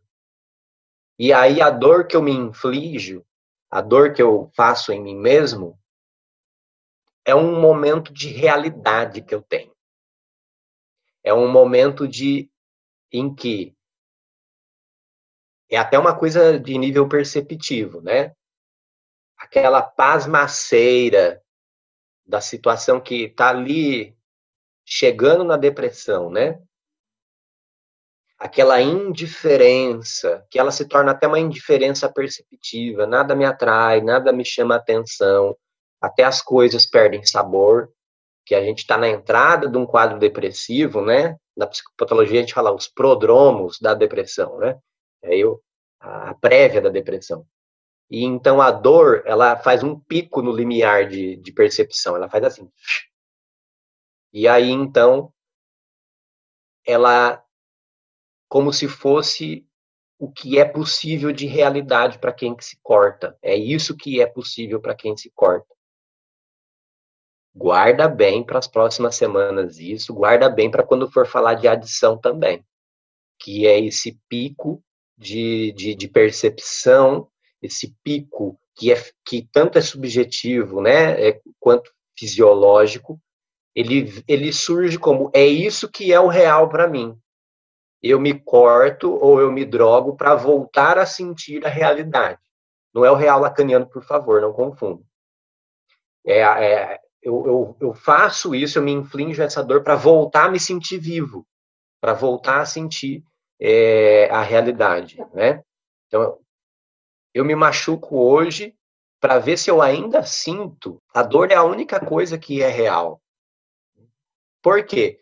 E aí a dor que eu me inflijo, a dor que eu faço em mim mesmo, é um momento de realidade que eu tenho. É um momento em que é até uma coisa de nível perceptivo, né? Aquela pasmaceira da situação que está ali chegando na depressão, né? Aquela indiferença, que ela se torna até uma indiferença perceptiva, nada me atrai, nada me chama atenção, até as coisas perdem sabor, que a gente está na entrada de um quadro depressivo, né? Na psicopatologia a gente fala os prodromos da depressão, né? A prévia da depressão. E então a dor, ela faz um pico no limiar de percepção, ela faz assim. E aí então, ela, como se fosse o que é possível de realidade para quem que se corta. É isso que é possível para quem se corta. Guarda bem para as próximas semanas isso, guarda bem para quando for falar de adição também, que é esse pico de percepção, esse pico que tanto é subjetivo, né, quanto fisiológico, ele surge como, é isso que é o real para mim. Eu me corto ou eu me drogo para voltar a sentir a realidade. Não é o real lacaniano, por favor, não confunda. Eu faço isso, eu me inflijo essa dor para voltar a me sentir vivo, para voltar a sentir a realidade, né? Então, eu me machuco hoje para ver se eu ainda sinto. A dor é a única coisa que é real. Por quê?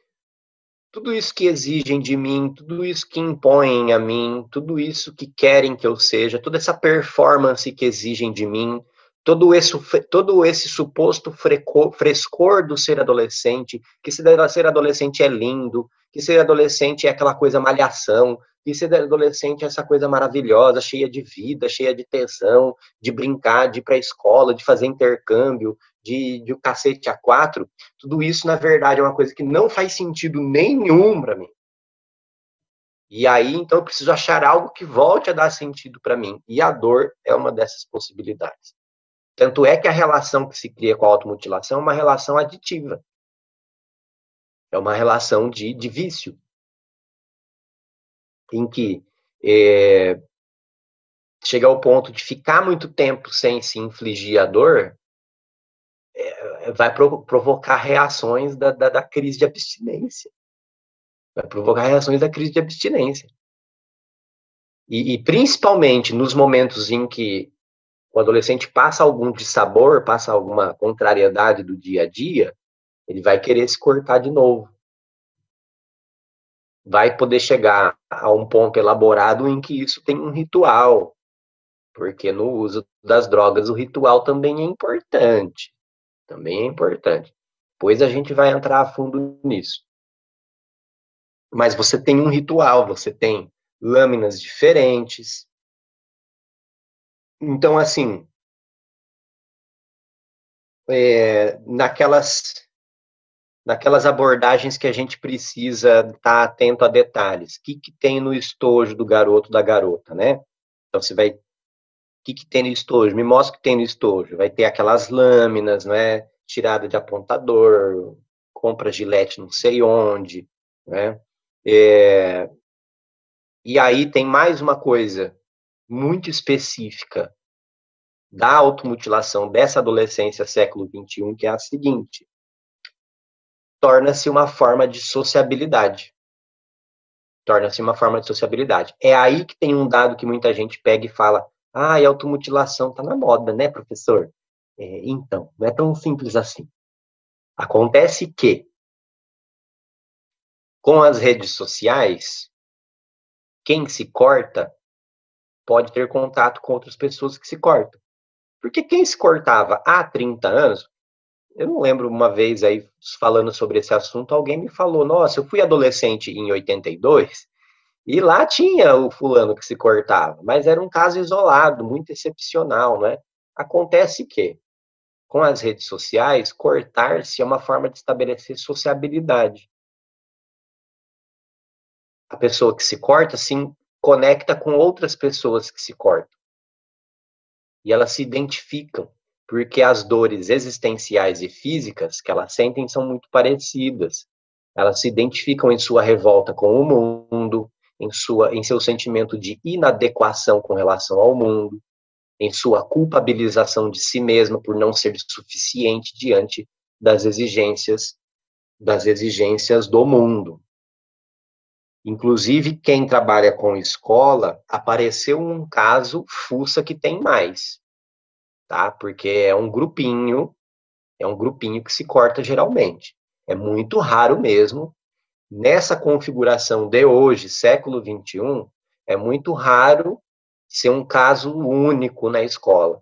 Tudo isso que exigem de mim, tudo isso que impõem a mim, tudo isso que querem que eu seja, toda essa performance que exigem de mim, todo esse suposto frescor do ser adolescente, que ser adolescente é lindo, que ser adolescente é aquela coisa malhação, que ser adolescente é essa coisa maravilhosa, cheia de vida, cheia de tesão, de brincar, de ir para a escola, de fazer intercâmbio, de o cacete a quatro, tudo isso, na verdade, é uma coisa que não faz sentido nenhum para mim. E aí, então, eu preciso achar algo que volte a dar sentido para mim. E a dor é uma dessas possibilidades. Tanto é que a relação que se cria com a automutilação é uma relação aditiva. É uma relação de vício, em que chega ao ponto de ficar muito tempo sem se infligir a dor, vai provocar reações da crise de abstinência. Vai provocar reações da crise de abstinência. E principalmente nos momentos em que o adolescente passa algum dissabor, passa alguma contrariedade do dia a dia, ele vai querer se cortar de novo. Vai poder chegar a um ponto elaborado em que isso tem um ritual, porque no uso das drogas o ritual também é importante. Também é importante. Depois a gente vai entrar a fundo nisso. Mas você tem um ritual, você tem lâminas diferentes. Então, assim, naquelas abordagens que a gente precisa estar atento a detalhes. O que tem no estojo do garoto, da garota, né? Então, você vai... O que tem no estojo? Me mostra o que tem no estojo. Vai ter aquelas lâminas, né? Tirada de apontador, compra gilete não sei onde, né? E aí tem mais uma coisa muito específica da automutilação dessa adolescência século XXI, que é a seguinte: torna-se uma forma de sociabilidade. Torna-se uma forma de sociabilidade. É aí que tem um dado que muita gente pega e fala: ah, a automutilação tá na moda, né, professor? Então, não é tão simples assim. Acontece que, com as redes sociais, quem se corta pode ter contato com outras pessoas que se cortam. Porque quem se cortava há 30 anos, eu não lembro uma vez aí, falando sobre esse assunto, alguém me falou: nossa, eu fui adolescente em 82, e lá tinha o fulano que se cortava, mas era um caso isolado, muito excepcional, né? Acontece que, com as redes sociais, cortar-se é uma forma de estabelecer sociabilidade. A pessoa que se corta se conecta com outras pessoas que se cortam. E elas se identificam, porque as dores existenciais e físicas que elas sentem são muito parecidas. Elas se identificam em sua revolta com o mundo, em seu sentimento de inadequação com relação ao mundo, em sua culpabilização de si mesma por não ser suficiente diante das exigências do mundo. Inclusive, quem trabalha com escola, apareceu um caso fuça que tem mais, tá? Porque é um grupinho que se corta geralmente. É muito raro mesmo. Nessa configuração de hoje, século XXI, é muito raro ser um caso único na escola,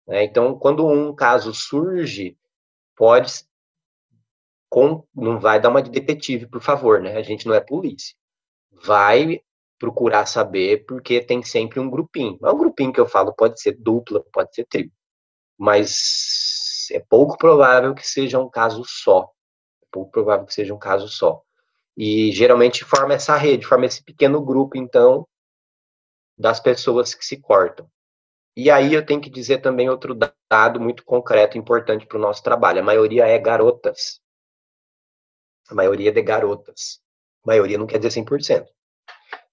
né? Então, quando um caso surge, não vai dar uma de detetive, por favor, né? A gente não é polícia. Vai procurar saber, porque tem sempre um grupinho. Não é um grupinho que eu falo, pode ser dupla, pode ser trio, mas é pouco provável que seja um caso só. É pouco provável que seja um caso só. E geralmente forma essa rede, forma esse pequeno grupo, então, das pessoas que se cortam. E aí eu tenho que dizer também outro dado muito concreto, importante para o nosso trabalho. A maioria é garotas. A maioria é de garotas. A maioria não quer dizer 100%. A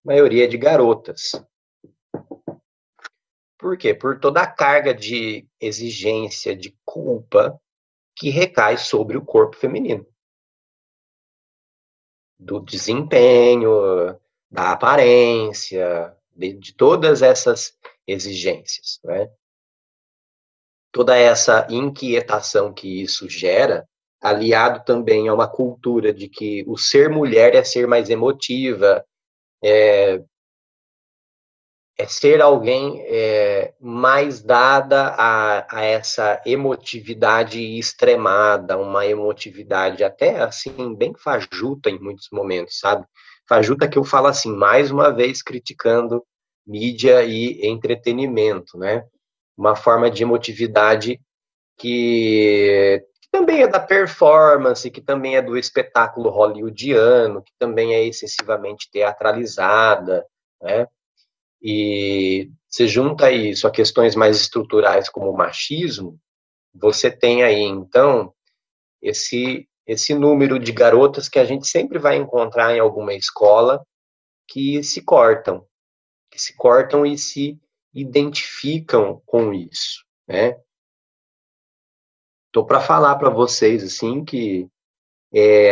maioria é de garotas. Por quê? Por toda a carga de exigência, de culpa que recai sobre o corpo feminino. Do desempenho, da aparência, de todas essas exigências, né? Toda essa inquietação que isso gera, aliado também a uma cultura de que o ser mulher é ser mais emotiva, é ser alguém mais dada a essa emotividade extremada, uma emotividade até, assim, bem fajuta em muitos momentos, sabe? Fajuta que eu falo assim, mais uma vez criticando mídia e entretenimento, né? Uma forma de emotividade que também é da performance, que também é do espetáculo hollywoodiano, que também é excessivamente teatralizada, né? E você junta isso a questões mais estruturais como o machismo, você tem aí, então, esse número de garotas que a gente sempre vai encontrar em alguma escola que se cortam e se identificam com isso, né? Tô para falar para vocês assim que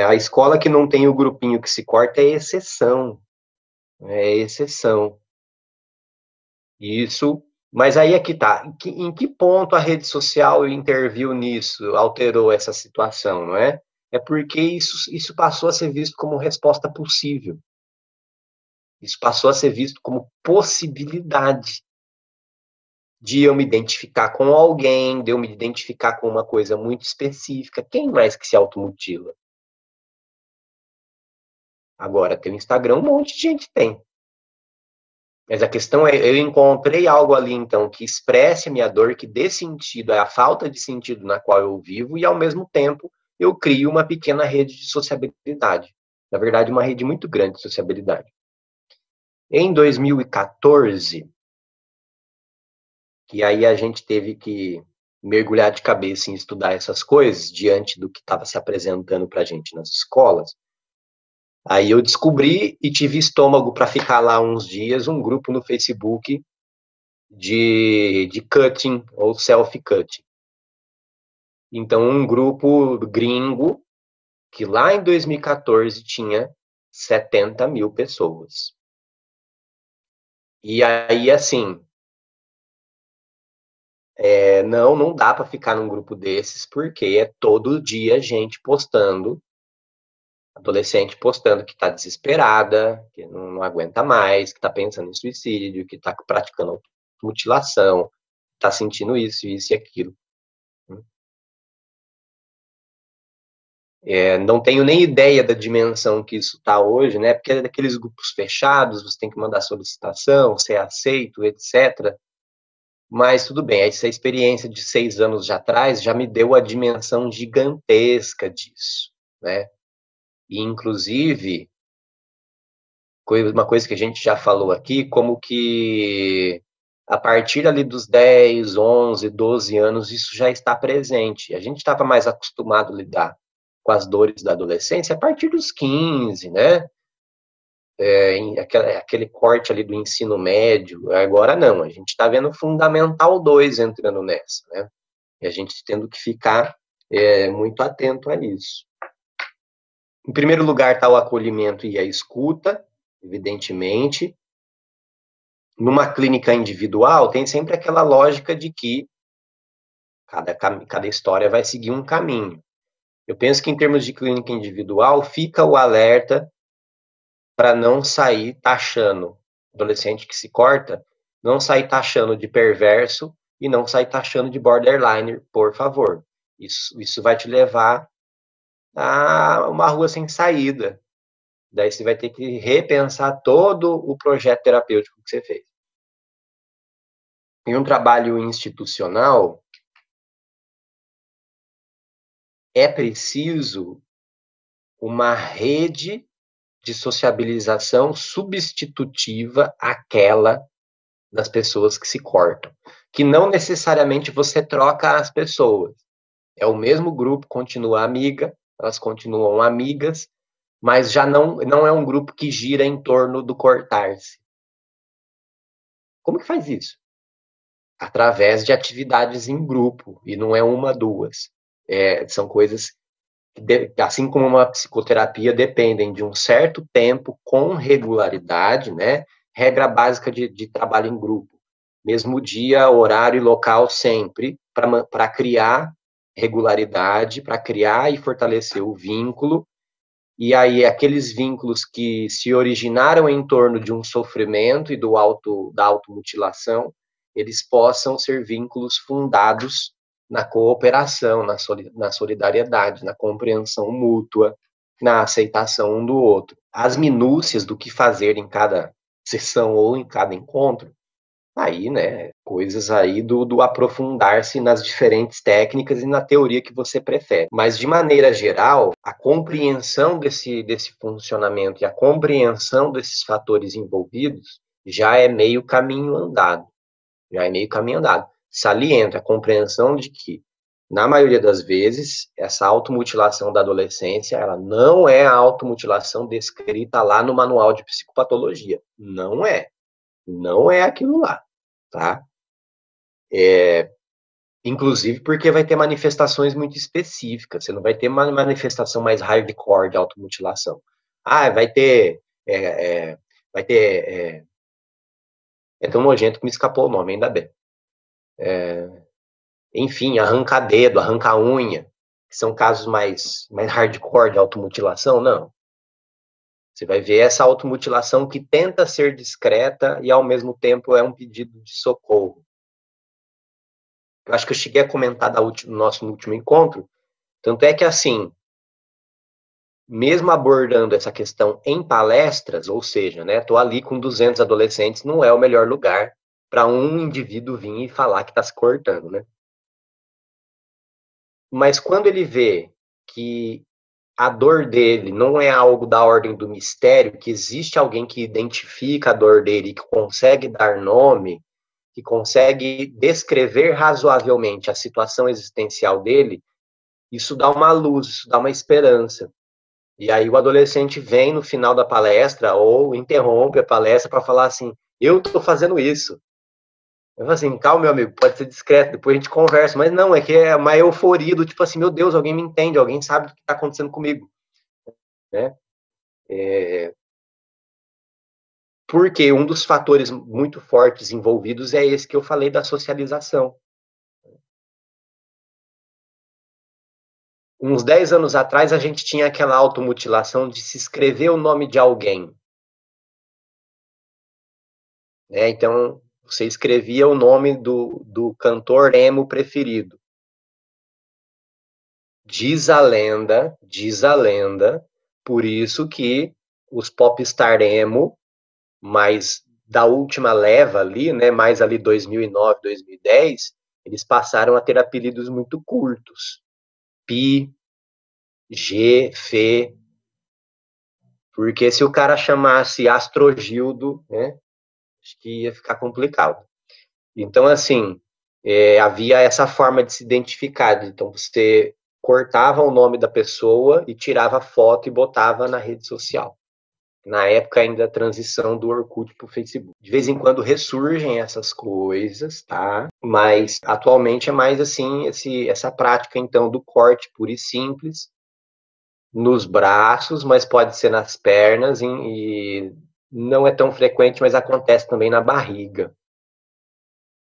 a escola que não tem o grupinho que se corta é exceção, é exceção. Isso, mas aí é que tá. Em que ponto a rede social interviu nisso, alterou essa situação, não é? É porque isso passou a ser visto como resposta possível. Isso passou a ser visto como possibilidade de eu me identificar com alguém, de eu me identificar com uma coisa muito específica. Quem mais que se automutila? Agora, tem o Instagram, um monte de gente tem. Mas a questão é, eu encontrei algo ali, então, que expresse a minha dor, que dê sentido, é a falta de sentido na qual eu vivo, e ao mesmo tempo eu crio uma pequena rede de sociabilidade. Na verdade, uma rede muito grande de sociabilidade. Em 2014, que aí a gente teve que mergulhar de cabeça em estudar essas coisas, diante do que estava se apresentando para a gente nas escolas, aí eu descobri e tive estômago para ficar lá uns dias, um grupo no Facebook de cutting ou self-cutting. Então, um grupo gringo que lá em 2014 tinha 70 mil pessoas. E aí, assim, não dá para ficar num grupo desses, porque é todo dia gente postando, adolescente postando que está desesperada, que não aguenta mais, que está pensando em suicídio, que está praticando mutilação, está sentindo isso e aquilo. Não tenho nem ideia da dimensão que isso está hoje, né? Porque é daqueles grupos fechados, você tem que mandar solicitação, ser aceito, etc. Mas tudo bem, essa experiência de 6 anos já atrás já me deu a dimensão gigantesca disso, né? E, inclusive, uma coisa que a gente já falou aqui, como que a partir ali dos 10, 11, 12 anos, isso já está presente. A gente estava mais acostumado a lidar com as dores da adolescência a partir dos 15, né? Aquele corte ali do ensino médio. Agora não, a gente está vendo o Fundamental 2 entrando nessa, né? E a gente tendo que ficar muito atento a isso. Em primeiro lugar está o acolhimento e a escuta, evidentemente. Numa clínica individual, tem sempre aquela lógica de que cada história vai seguir um caminho. Eu penso que, em termos de clínica individual, fica o alerta para não sair taxando, adolescente que se corta, não sair taxando de perverso e não sair taxando de borderline, por favor. Isso vai te levar a uma rua sem saída. Daí você vai ter que repensar todo o projeto terapêutico que você fez. Em um trabalho institucional, é preciso uma rede de sociabilização substitutiva àquela das pessoas que se cortam, que não necessariamente você troca as pessoas. É o mesmo grupo, continua amiga, elas continuam amigas, mas já não é um grupo que gira em torno do cortar-se. Como que faz isso? Através de atividades em grupo, e não é uma, duas. São coisas que, assim como uma psicoterapia, dependem de um certo tempo com regularidade, né? Regra básica de trabalho em grupo. Mesmo dia, horário e local sempre, para criar regularidade, para criar e fortalecer o vínculo. E aí, aqueles vínculos que se originaram em torno de um sofrimento e da automutilação, eles possam ser vínculos fundados na cooperação, na solidariedade, na compreensão mútua, na aceitação um do outro. As minúcias do que fazer em cada sessão ou em cada encontro, aí, né, coisas aí do aprofundar-se nas diferentes técnicas e na teoria que você prefere. Mas, de maneira geral, a compreensão desse funcionamento e a compreensão desses fatores envolvidos já é meio caminho andado. Já é meio caminho andado. Saliento a compreensão de que Na maioria das vezes, essa automutilação da adolescência, ela não é a automutilação descrita lá no manual de psicopatologia. Não é. Não é aquilo lá, tá? Inclusive porque vai ter manifestações muito específicas. Você não vai ter uma manifestação mais hardcore de automutilação. Ah, vai ter... vai ter... é tão nojento que me escapou o nome, ainda bem. Enfim, arrancar dedo, arrancar unha, que são casos mais hardcore de automutilação, não. Você vai ver essa automutilação que tenta ser discreta e, ao mesmo tempo, é um pedido de socorro. Eu acho que eu cheguei a comentar no nosso último encontro, tanto é que, assim, mesmo abordando essa questão em palestras, ou seja, né, tô ali com 200 adolescentes, não é o melhor lugar para um indivíduo vir e falar que está se cortando, né? Mas quando ele vê que a dor dele não é algo da ordem do mistério, que existe alguém que identifica a dor dele, que consegue dar nome, que consegue descrever razoavelmente a situação existencial dele, isso dá uma luz, isso dá uma esperança. E aí o adolescente vem no final da palestra ou interrompe a palestra para falar assim, eu estou fazendo isso. Eu falo assim, calma, meu amigo, pode ser discreto, depois a gente conversa. Mas não, é que é uma euforia do tipo assim, meu Deus, alguém me entende, alguém sabe o que está acontecendo comigo. Né? Porque um dos fatores muito fortes envolvidos é esse que eu falei da socialização. Uns 10 anos atrás, a gente tinha aquela automutilação de se escrever o nome de alguém. Né? Então, você escrevia o nome do cantor emo preferido. Diz a lenda, por isso que os popstar emo, mais da última leva ali, né, mais ali 2009, 2010, eles passaram a ter apelidos muito curtos. Pi, G, Fê, porque se o cara chamasse Astrogildo, né, acho que ia ficar complicado. Então, assim, havia essa forma de se identificar. Então, você cortava o nome da pessoa e tirava foto e botava na rede social. Na época ainda a transição do Orkut para o Facebook. De vez em quando ressurgem essas coisas, tá? Mas atualmente é mais assim, essa prática então do corte puro e simples nos braços, mas pode ser nas pernas e não é tão frequente, mas acontece também na barriga.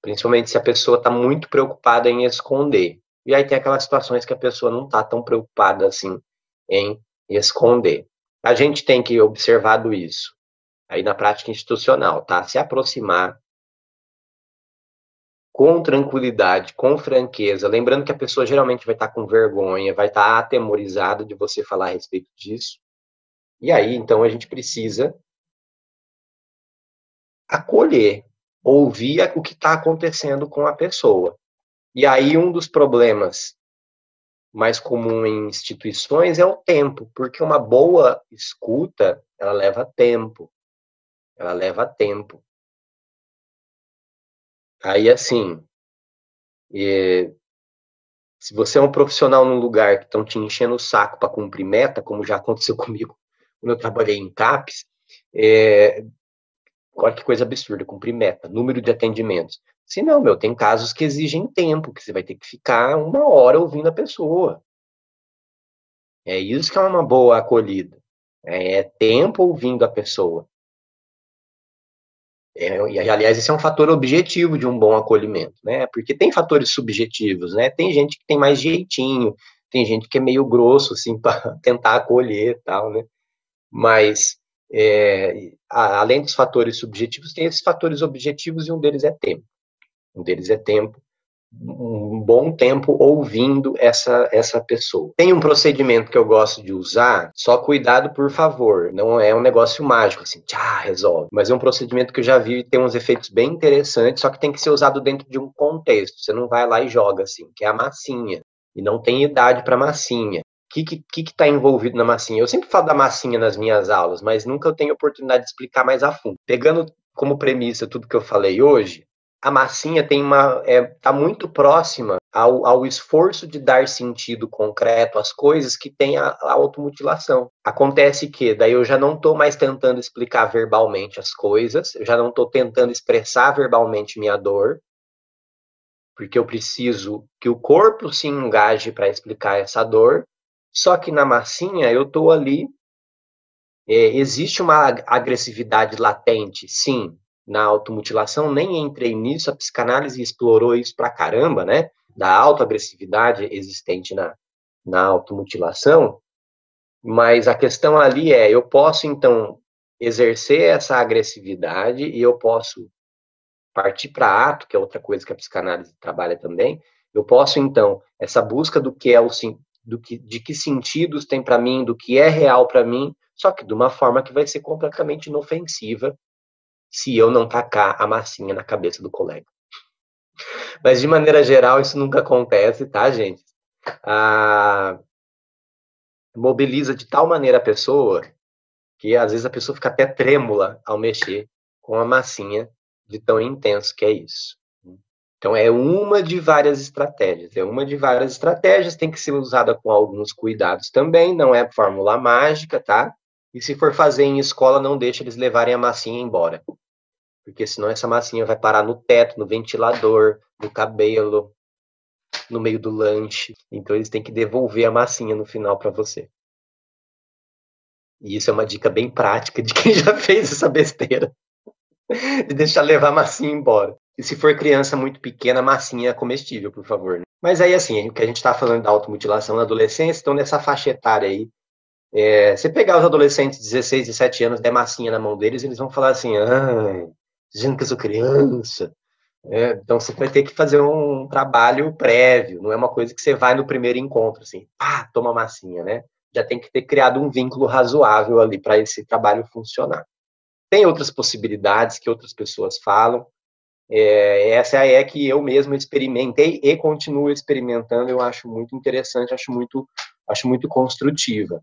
Principalmente se a pessoa está muito preocupada em esconder. E aí tem aquelas situações que a pessoa não está tão preocupada assim em esconder. A gente tem que observar isso aí na prática institucional, tá? Se aproximar com tranquilidade, com franqueza, lembrando que a pessoa geralmente vai estar com vergonha, vai estar atemorizada de você falar a respeito disso. E aí, então, a gente precisa acolher, ouvir o que está acontecendo com a pessoa. E aí, um dos problemas mais comum em instituições é o tempo, porque uma boa escuta, ela leva tempo. Ela leva tempo. Aí, assim, se você é um profissional num lugar que estão te enchendo o saco para cumprir meta, como já aconteceu comigo quando eu trabalhei em CAPES, olha que coisa absurda, cumprir meta, número de atendimentos. Se não, tem casos que exigem tempo, que você vai ter que ficar 1 hora ouvindo a pessoa. É isso que é uma boa acolhida. É tempo ouvindo a pessoa. E, aliás, esse é um fator objetivo de um bom acolhimento, né? Porque tem fatores subjetivos, né? Tem gente que tem mais jeitinho, tem gente que é meio grosso, assim, para tentar acolher e tal, né? Mas, além dos fatores subjetivos, tem esses fatores objetivos e um deles é tempo. Um deles é tempo, um bom tempo ouvindo essa pessoa. Tem um procedimento que eu gosto de usar, só cuidado, por favor, não é um negócio mágico, assim, resolve. Mas é um procedimento que eu já vi e tem uns efeitos bem interessantes, só que tem que ser usado dentro de um contexto. Você não vai lá e joga, assim, que é a massinha. E não tem idade para massinha. O que está envolvido na massinha? Eu sempre falo da massinha nas minhas aulas, mas nunca eu tenho oportunidade de explicar mais a fundo. Pegando como premissa tudo que eu falei hoje, a massinha tá muito próxima ao esforço de dar sentido concreto às coisas que tem a automutilação. Acontece que daí eu já não estou mais tentando explicar verbalmente as coisas, eu já não estou tentando expressar verbalmente minha dor, porque eu preciso que o corpo se engaje para explicar essa dor, só que na massinha eu estou ali, existe uma agressividade latente, sim, na automutilação, nem entrei nisso, a psicanálise explorou isso pra caramba, né, da autoagressividade existente na automutilação, mas a questão ali eu posso, então, exercer essa agressividade e eu posso partir para ato, que é outra coisa que a psicanálise trabalha também, eu posso, então, essa busca do que é de que sentidos tem para mim, do que é real para mim, só que de uma forma que vai ser completamente inofensiva se eu não tacar a massinha na cabeça do colega. Mas, de maneira geral, isso nunca acontece, tá, gente? Mobiliza de tal maneira a pessoa que, às vezes, a pessoa fica até trêmula ao mexer com a massinha de tão intenso que é isso. Então, é uma de várias estratégias, tem que ser usada com alguns cuidados também, não é fórmula mágica, tá? E se for fazer em escola, não deixa eles levarem a massinha embora, porque senão essa massinha vai parar no teto, no ventilador, no cabelo, no meio do lanche. Então, eles têm que devolver a massinha no final para você. E isso é uma dica bem prática de quem já fez essa besteira, de deixar levar a massinha embora. E se for criança muito pequena, massinha é comestível, por favor. Né? Mas aí, assim, o que a gente está falando da automutilação na adolescência, então nessa faixa etária aí, você pegar os adolescentes de 16, 17 anos, der massinha na mão deles, eles vão falar assim, dizendo que eu sou criança. Então você vai ter que fazer um trabalho prévio, não é uma coisa que você vai no primeiro encontro, assim, toma massinha, né? Já tem que ter criado um vínculo razoável ali para esse trabalho funcionar. Tem outras possibilidades que outras pessoas falam, essa é que eu mesmo experimentei e continuo experimentando, eu acho muito interessante, acho muito construtiva.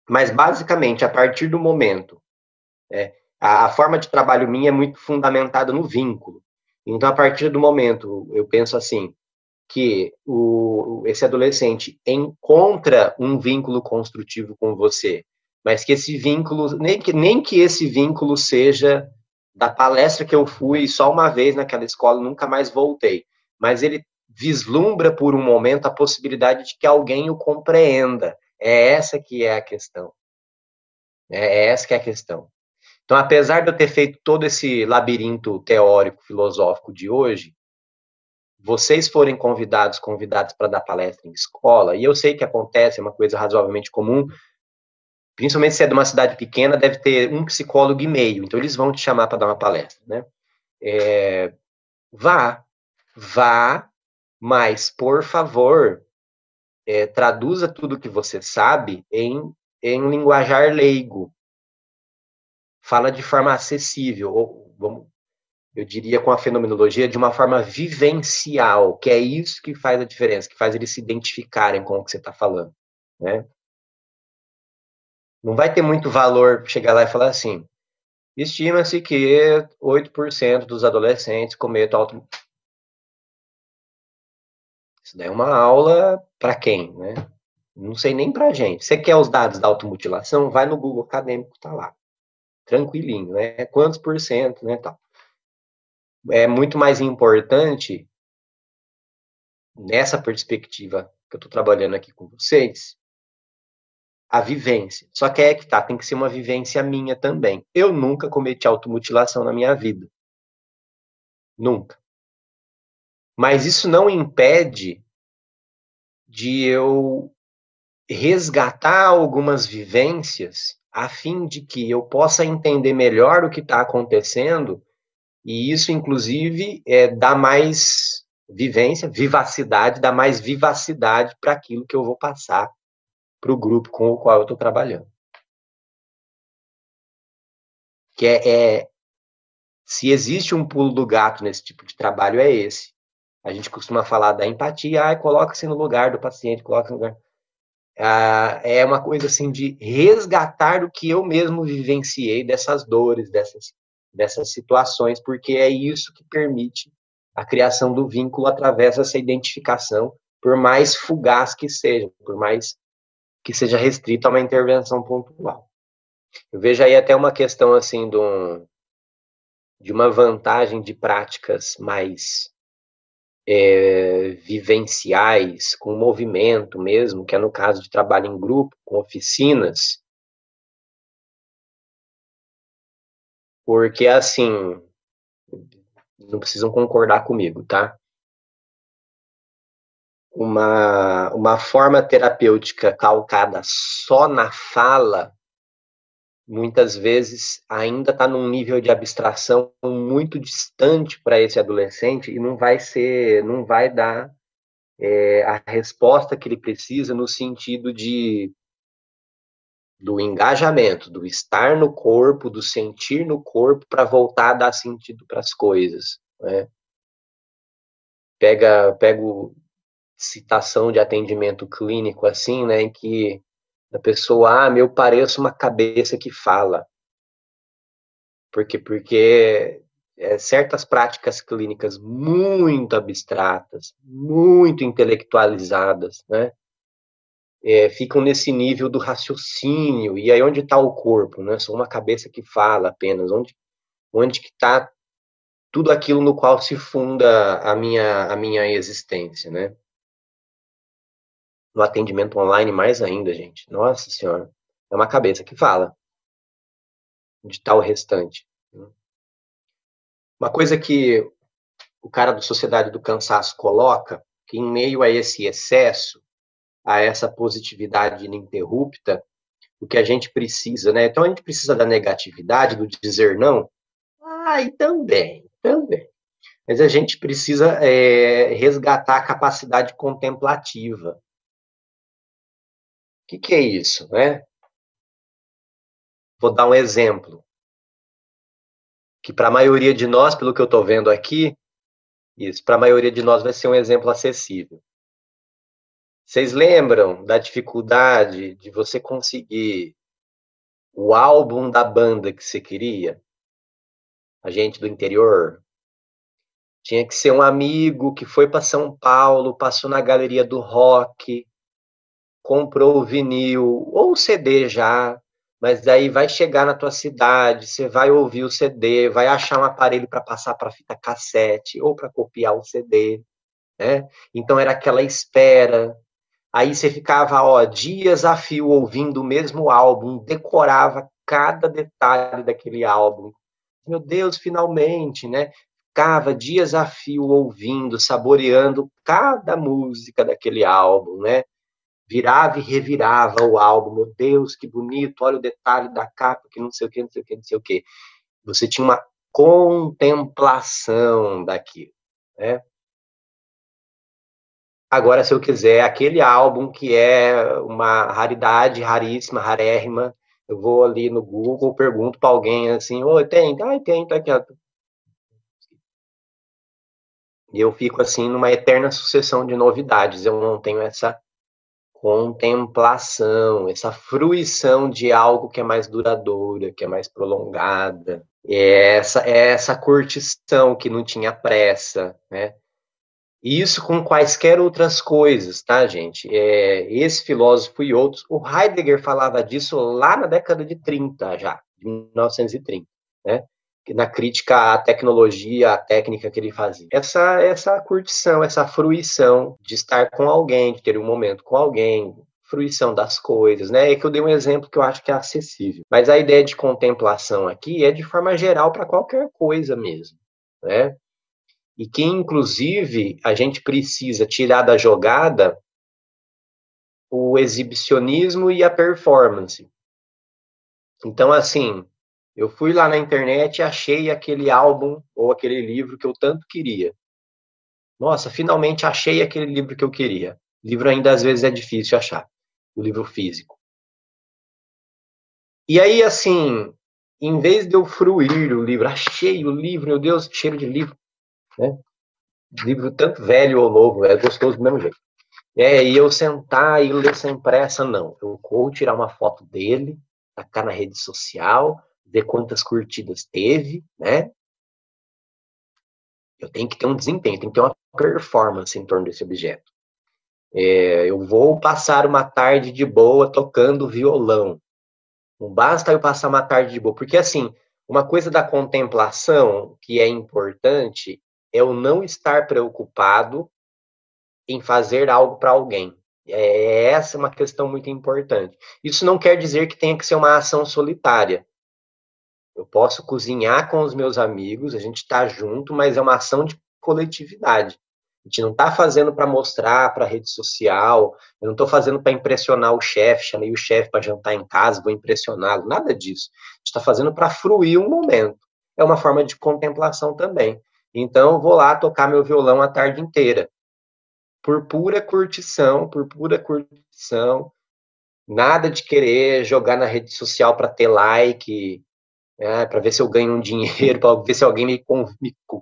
Mas, basicamente, a partir do momento, a forma de trabalho minha é muito fundamentada no vínculo. Então, a partir do momento, eu penso assim, que esse adolescente encontra um vínculo construtivo com você, mas que esse vínculo, nem que esse vínculo seja da palestra que eu fui só uma vez naquela escola, nunca mais voltei, mas ele vislumbra por um momento a possibilidade de que alguém o compreenda. É essa que é a questão. É essa que é a questão. Então, apesar de eu ter feito todo esse labirinto teórico, filosófico de hoje, vocês forem convidados para dar palestra em escola, e eu sei que acontece, é uma coisa razoavelmente comum, principalmente se é de uma cidade pequena, deve ter um psicólogo e meio, então eles vão te chamar para dar uma palestra, né? Vá, mas, por favor, traduza tudo que você sabe em linguajar leigo. Fala de forma acessível, ou, eu diria com a fenomenologia, de uma forma vivencial, que é isso que faz a diferença, que faz eles se identificarem com o que você está falando, né? Não vai ter muito valor chegar lá e falar assim, estima-se que 8% dos adolescentes cometam automutilação. Isso daí é uma aula para quem, né? Não sei nem pra gente. Você quer os dados da automutilação? Vai no Google Acadêmico, tá lá. Tranquilinho, né? Quantos por cento, né, tal. É muito mais importante, nessa perspectiva que eu estou trabalhando aqui com vocês, a vivência. Só que que tá, tem que ser uma vivência minha também. Eu nunca cometi automutilação na minha vida. Nunca. Mas isso não impede de eu resgatar algumas vivências a fim de que eu possa entender melhor o que está acontecendo, e isso, inclusive, dá mais vivacidade, dá mais vivacidade para aquilo que eu vou passar para o grupo com o qual eu estou trabalhando. Que se existe um pulo do gato nesse tipo de trabalho, é esse. A gente costuma falar da empatia, coloca-se no lugar do paciente, coloca-se no lugar. É uma coisa assim de resgatar o que eu mesmo vivenciei dessas dores, dessas situações, porque é isso que permite a criação do vínculo através dessa identificação, por mais fugaz que seja, por mais que seja restrito a uma intervenção pontual. Eu vejo aí até uma questão assim de uma vantagem de práticas mais vivenciais, com movimento mesmo, que é no caso de trabalho em grupo, com oficinas, porque assim, não precisam concordar comigo, tá? Uma forma terapêutica calcada só na fala, muitas vezes ainda está num nível de abstração muito distante para esse adolescente e não vai dar a resposta que ele precisa no sentido do engajamento, do estar no corpo, do sentir no corpo para voltar a dar sentido para as coisas, né? Pego citação de atendimento clínico assim, né, em que a pessoa, eu pareço uma cabeça que fala. Porque certas práticas clínicas muito abstratas, muito intelectualizadas, né, ficam nesse nível do raciocínio, e aí onde está o corpo, né? Sou uma cabeça que fala apenas, onde que está tudo aquilo no qual se funda a minha existência, né? No atendimento online mais ainda, gente. Nossa Senhora, é uma cabeça que fala, onde está o restante. Uma coisa que o cara do Sociedade do Cansaço coloca, que em meio a esse excesso, a essa positividade ininterrupta, o que a gente precisa, né? Então a gente precisa da negatividade, do dizer não. E também. Mas a gente precisa resgatar a capacidade contemplativa. O que é isso, né? Vou dar um exemplo, que para a maioria de nós, pelo que eu estou vendo aqui, isso, para a maioria de nós vai ser um exemplo acessível. Vocês lembram da dificuldade de você conseguir o álbum da banda que você queria? A gente do interior. Tinha que ser um amigo que foi para São Paulo, passou na galeria do rock, comprou o vinil, ou o CD já, mas daí vai chegar na tua cidade, você vai ouvir o CD, vai achar um aparelho para passar para fita cassete, ou para copiar o CD, né? Então era aquela espera. Aí você ficava, dias a fio ouvindo o mesmo álbum, decorava cada detalhe daquele álbum. Meu Deus, finalmente, né? Ficava dias a fio ouvindo, saboreando cada música daquele álbum, né? Virava e revirava o álbum. Meu Deus, que bonito, olha o detalhe da capa, que não sei o que, não sei o que, não sei o que. Você tinha uma contemplação daquilo, né? Agora, se eu quiser aquele álbum que é uma raridade, raríssima, rarérrima, eu vou ali no Google, pergunto para alguém assim, tem? Tem, tá aqui. E eu fico assim numa eterna sucessão de novidades. Eu não tenho essa contemplação, essa fruição de algo que é mais duradoura, que é mais prolongada. É essa curtição que não tinha pressa, né? E isso com quaisquer outras coisas, tá, gente? Esse filósofo e outros, o Heidegger falava disso lá na década de 30 já, de 1930, né? Na crítica à tecnologia, à técnica que ele fazia. Essa curtição, essa fruição de estar com alguém, de ter um momento com alguém, fruição das coisas, né? É que eu dei um exemplo que eu acho que é acessível. Mas a ideia de contemplação aqui é de forma geral para qualquer coisa mesmo, né? E que, inclusive, a gente precisa tirar da jogada o exibicionismo e a performance. Então, assim, eu fui lá na internet e achei aquele álbum ou aquele livro que eu tanto queria. Nossa, finalmente achei aquele livro que eu queria. O livro ainda às vezes é difícil achar, o livro físico. E aí, assim, em vez de eu fruir o livro, achei o livro, meu Deus, que cheiro de livro, né? Livro tanto velho ou novo, é gostoso do mesmo jeito. E eu sentar e ler sem pressa, não. Eu vou tirar uma foto dele, tacar na rede social, ver quantas curtidas teve, né? Eu tenho que ter um desempenho, tem que ter uma performance em torno desse objeto. Eu vou passar uma tarde de boa tocando violão. Não basta eu passar uma tarde de boa, porque assim, uma coisa da contemplação que é importante é eu não estar preocupado em fazer algo para alguém. Essa é uma questão muito importante. Isso não quer dizer que tenha que ser uma ação solitária. Eu posso cozinhar com os meus amigos, a gente está junto, mas é uma ação de coletividade. A gente não está fazendo para mostrar para a rede social, eu não estou fazendo para impressionar o chefe, chamei o chefe para jantar em casa, vou impressioná-lo, nada disso. A gente está fazendo para fruir um momento. É uma forma de contemplação também. Então, eu vou lá tocar meu violão a tarde inteira. Por pura curtição, nada de querer jogar na rede social para ter like, para ver se eu ganho um dinheiro, para ver se alguém me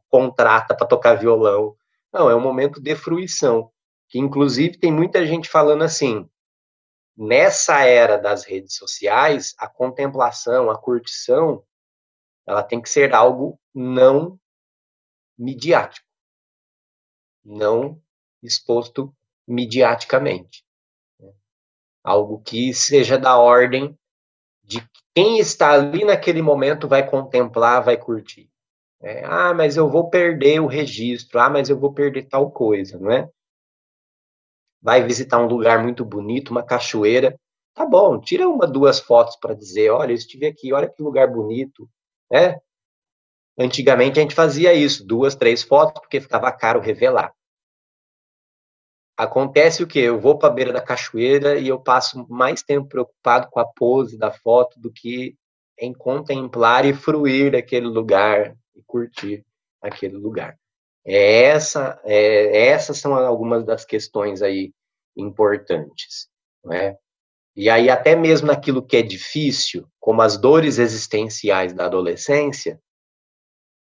contrata para tocar violão. Não, é um momento de fruição, que inclusive tem muita gente falando assim, nessa era das redes sociais, a contemplação, a curtição, ela tem que ser algo não midiático, não exposto midiaticamente. Algo que seja da ordem de quem está ali naquele momento vai contemplar, vai curtir. Mas eu vou perder o registro, mas eu vou perder tal coisa, não é? Vai visitar um lugar muito bonito, uma cachoeira, tá bom, tira uma, duas fotos para dizer, olha, eu estive aqui, olha que lugar bonito, né? Antigamente a gente fazia isso, duas, três fotos, porque ficava caro revelar. Acontece o quê? Eu vou para a beira da cachoeira e eu passo mais tempo preocupado com a pose da foto do que em contemplar e fruir daquele lugar e curtir aquele lugar. Essas são algumas das questões aí importantes, né? E aí até mesmo naquilo que é difícil, como as dores existenciais da adolescência,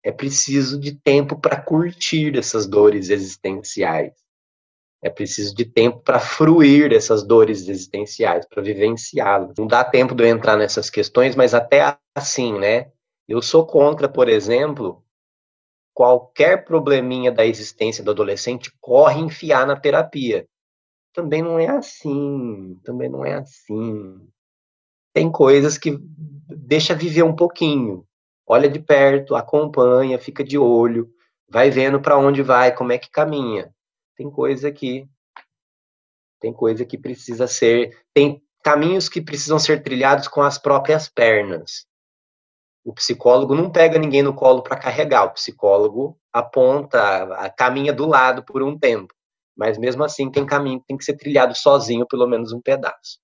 é preciso de tempo para curtir essas dores existenciais. É preciso de tempo para fruir dessas dores existenciais, para vivenciá-las. Não dá tempo de eu entrar nessas questões, mas até assim, né? Eu sou contra, por exemplo, qualquer probleminha da existência do adolescente corre enfiar na terapia. Também não é assim, também não é assim. Tem coisas que deixa viver um pouquinho. Olha de perto, acompanha, fica de olho, vai vendo para onde vai, como é que caminha. Tem coisa que precisa ser, tem caminhos que precisam ser trilhados com as próprias pernas. O psicólogo não pega ninguém no colo para carregar, o psicólogo aponta, caminha do lado por um tempo. Mas mesmo assim tem caminho que tem que ser trilhado sozinho, pelo menos um pedaço.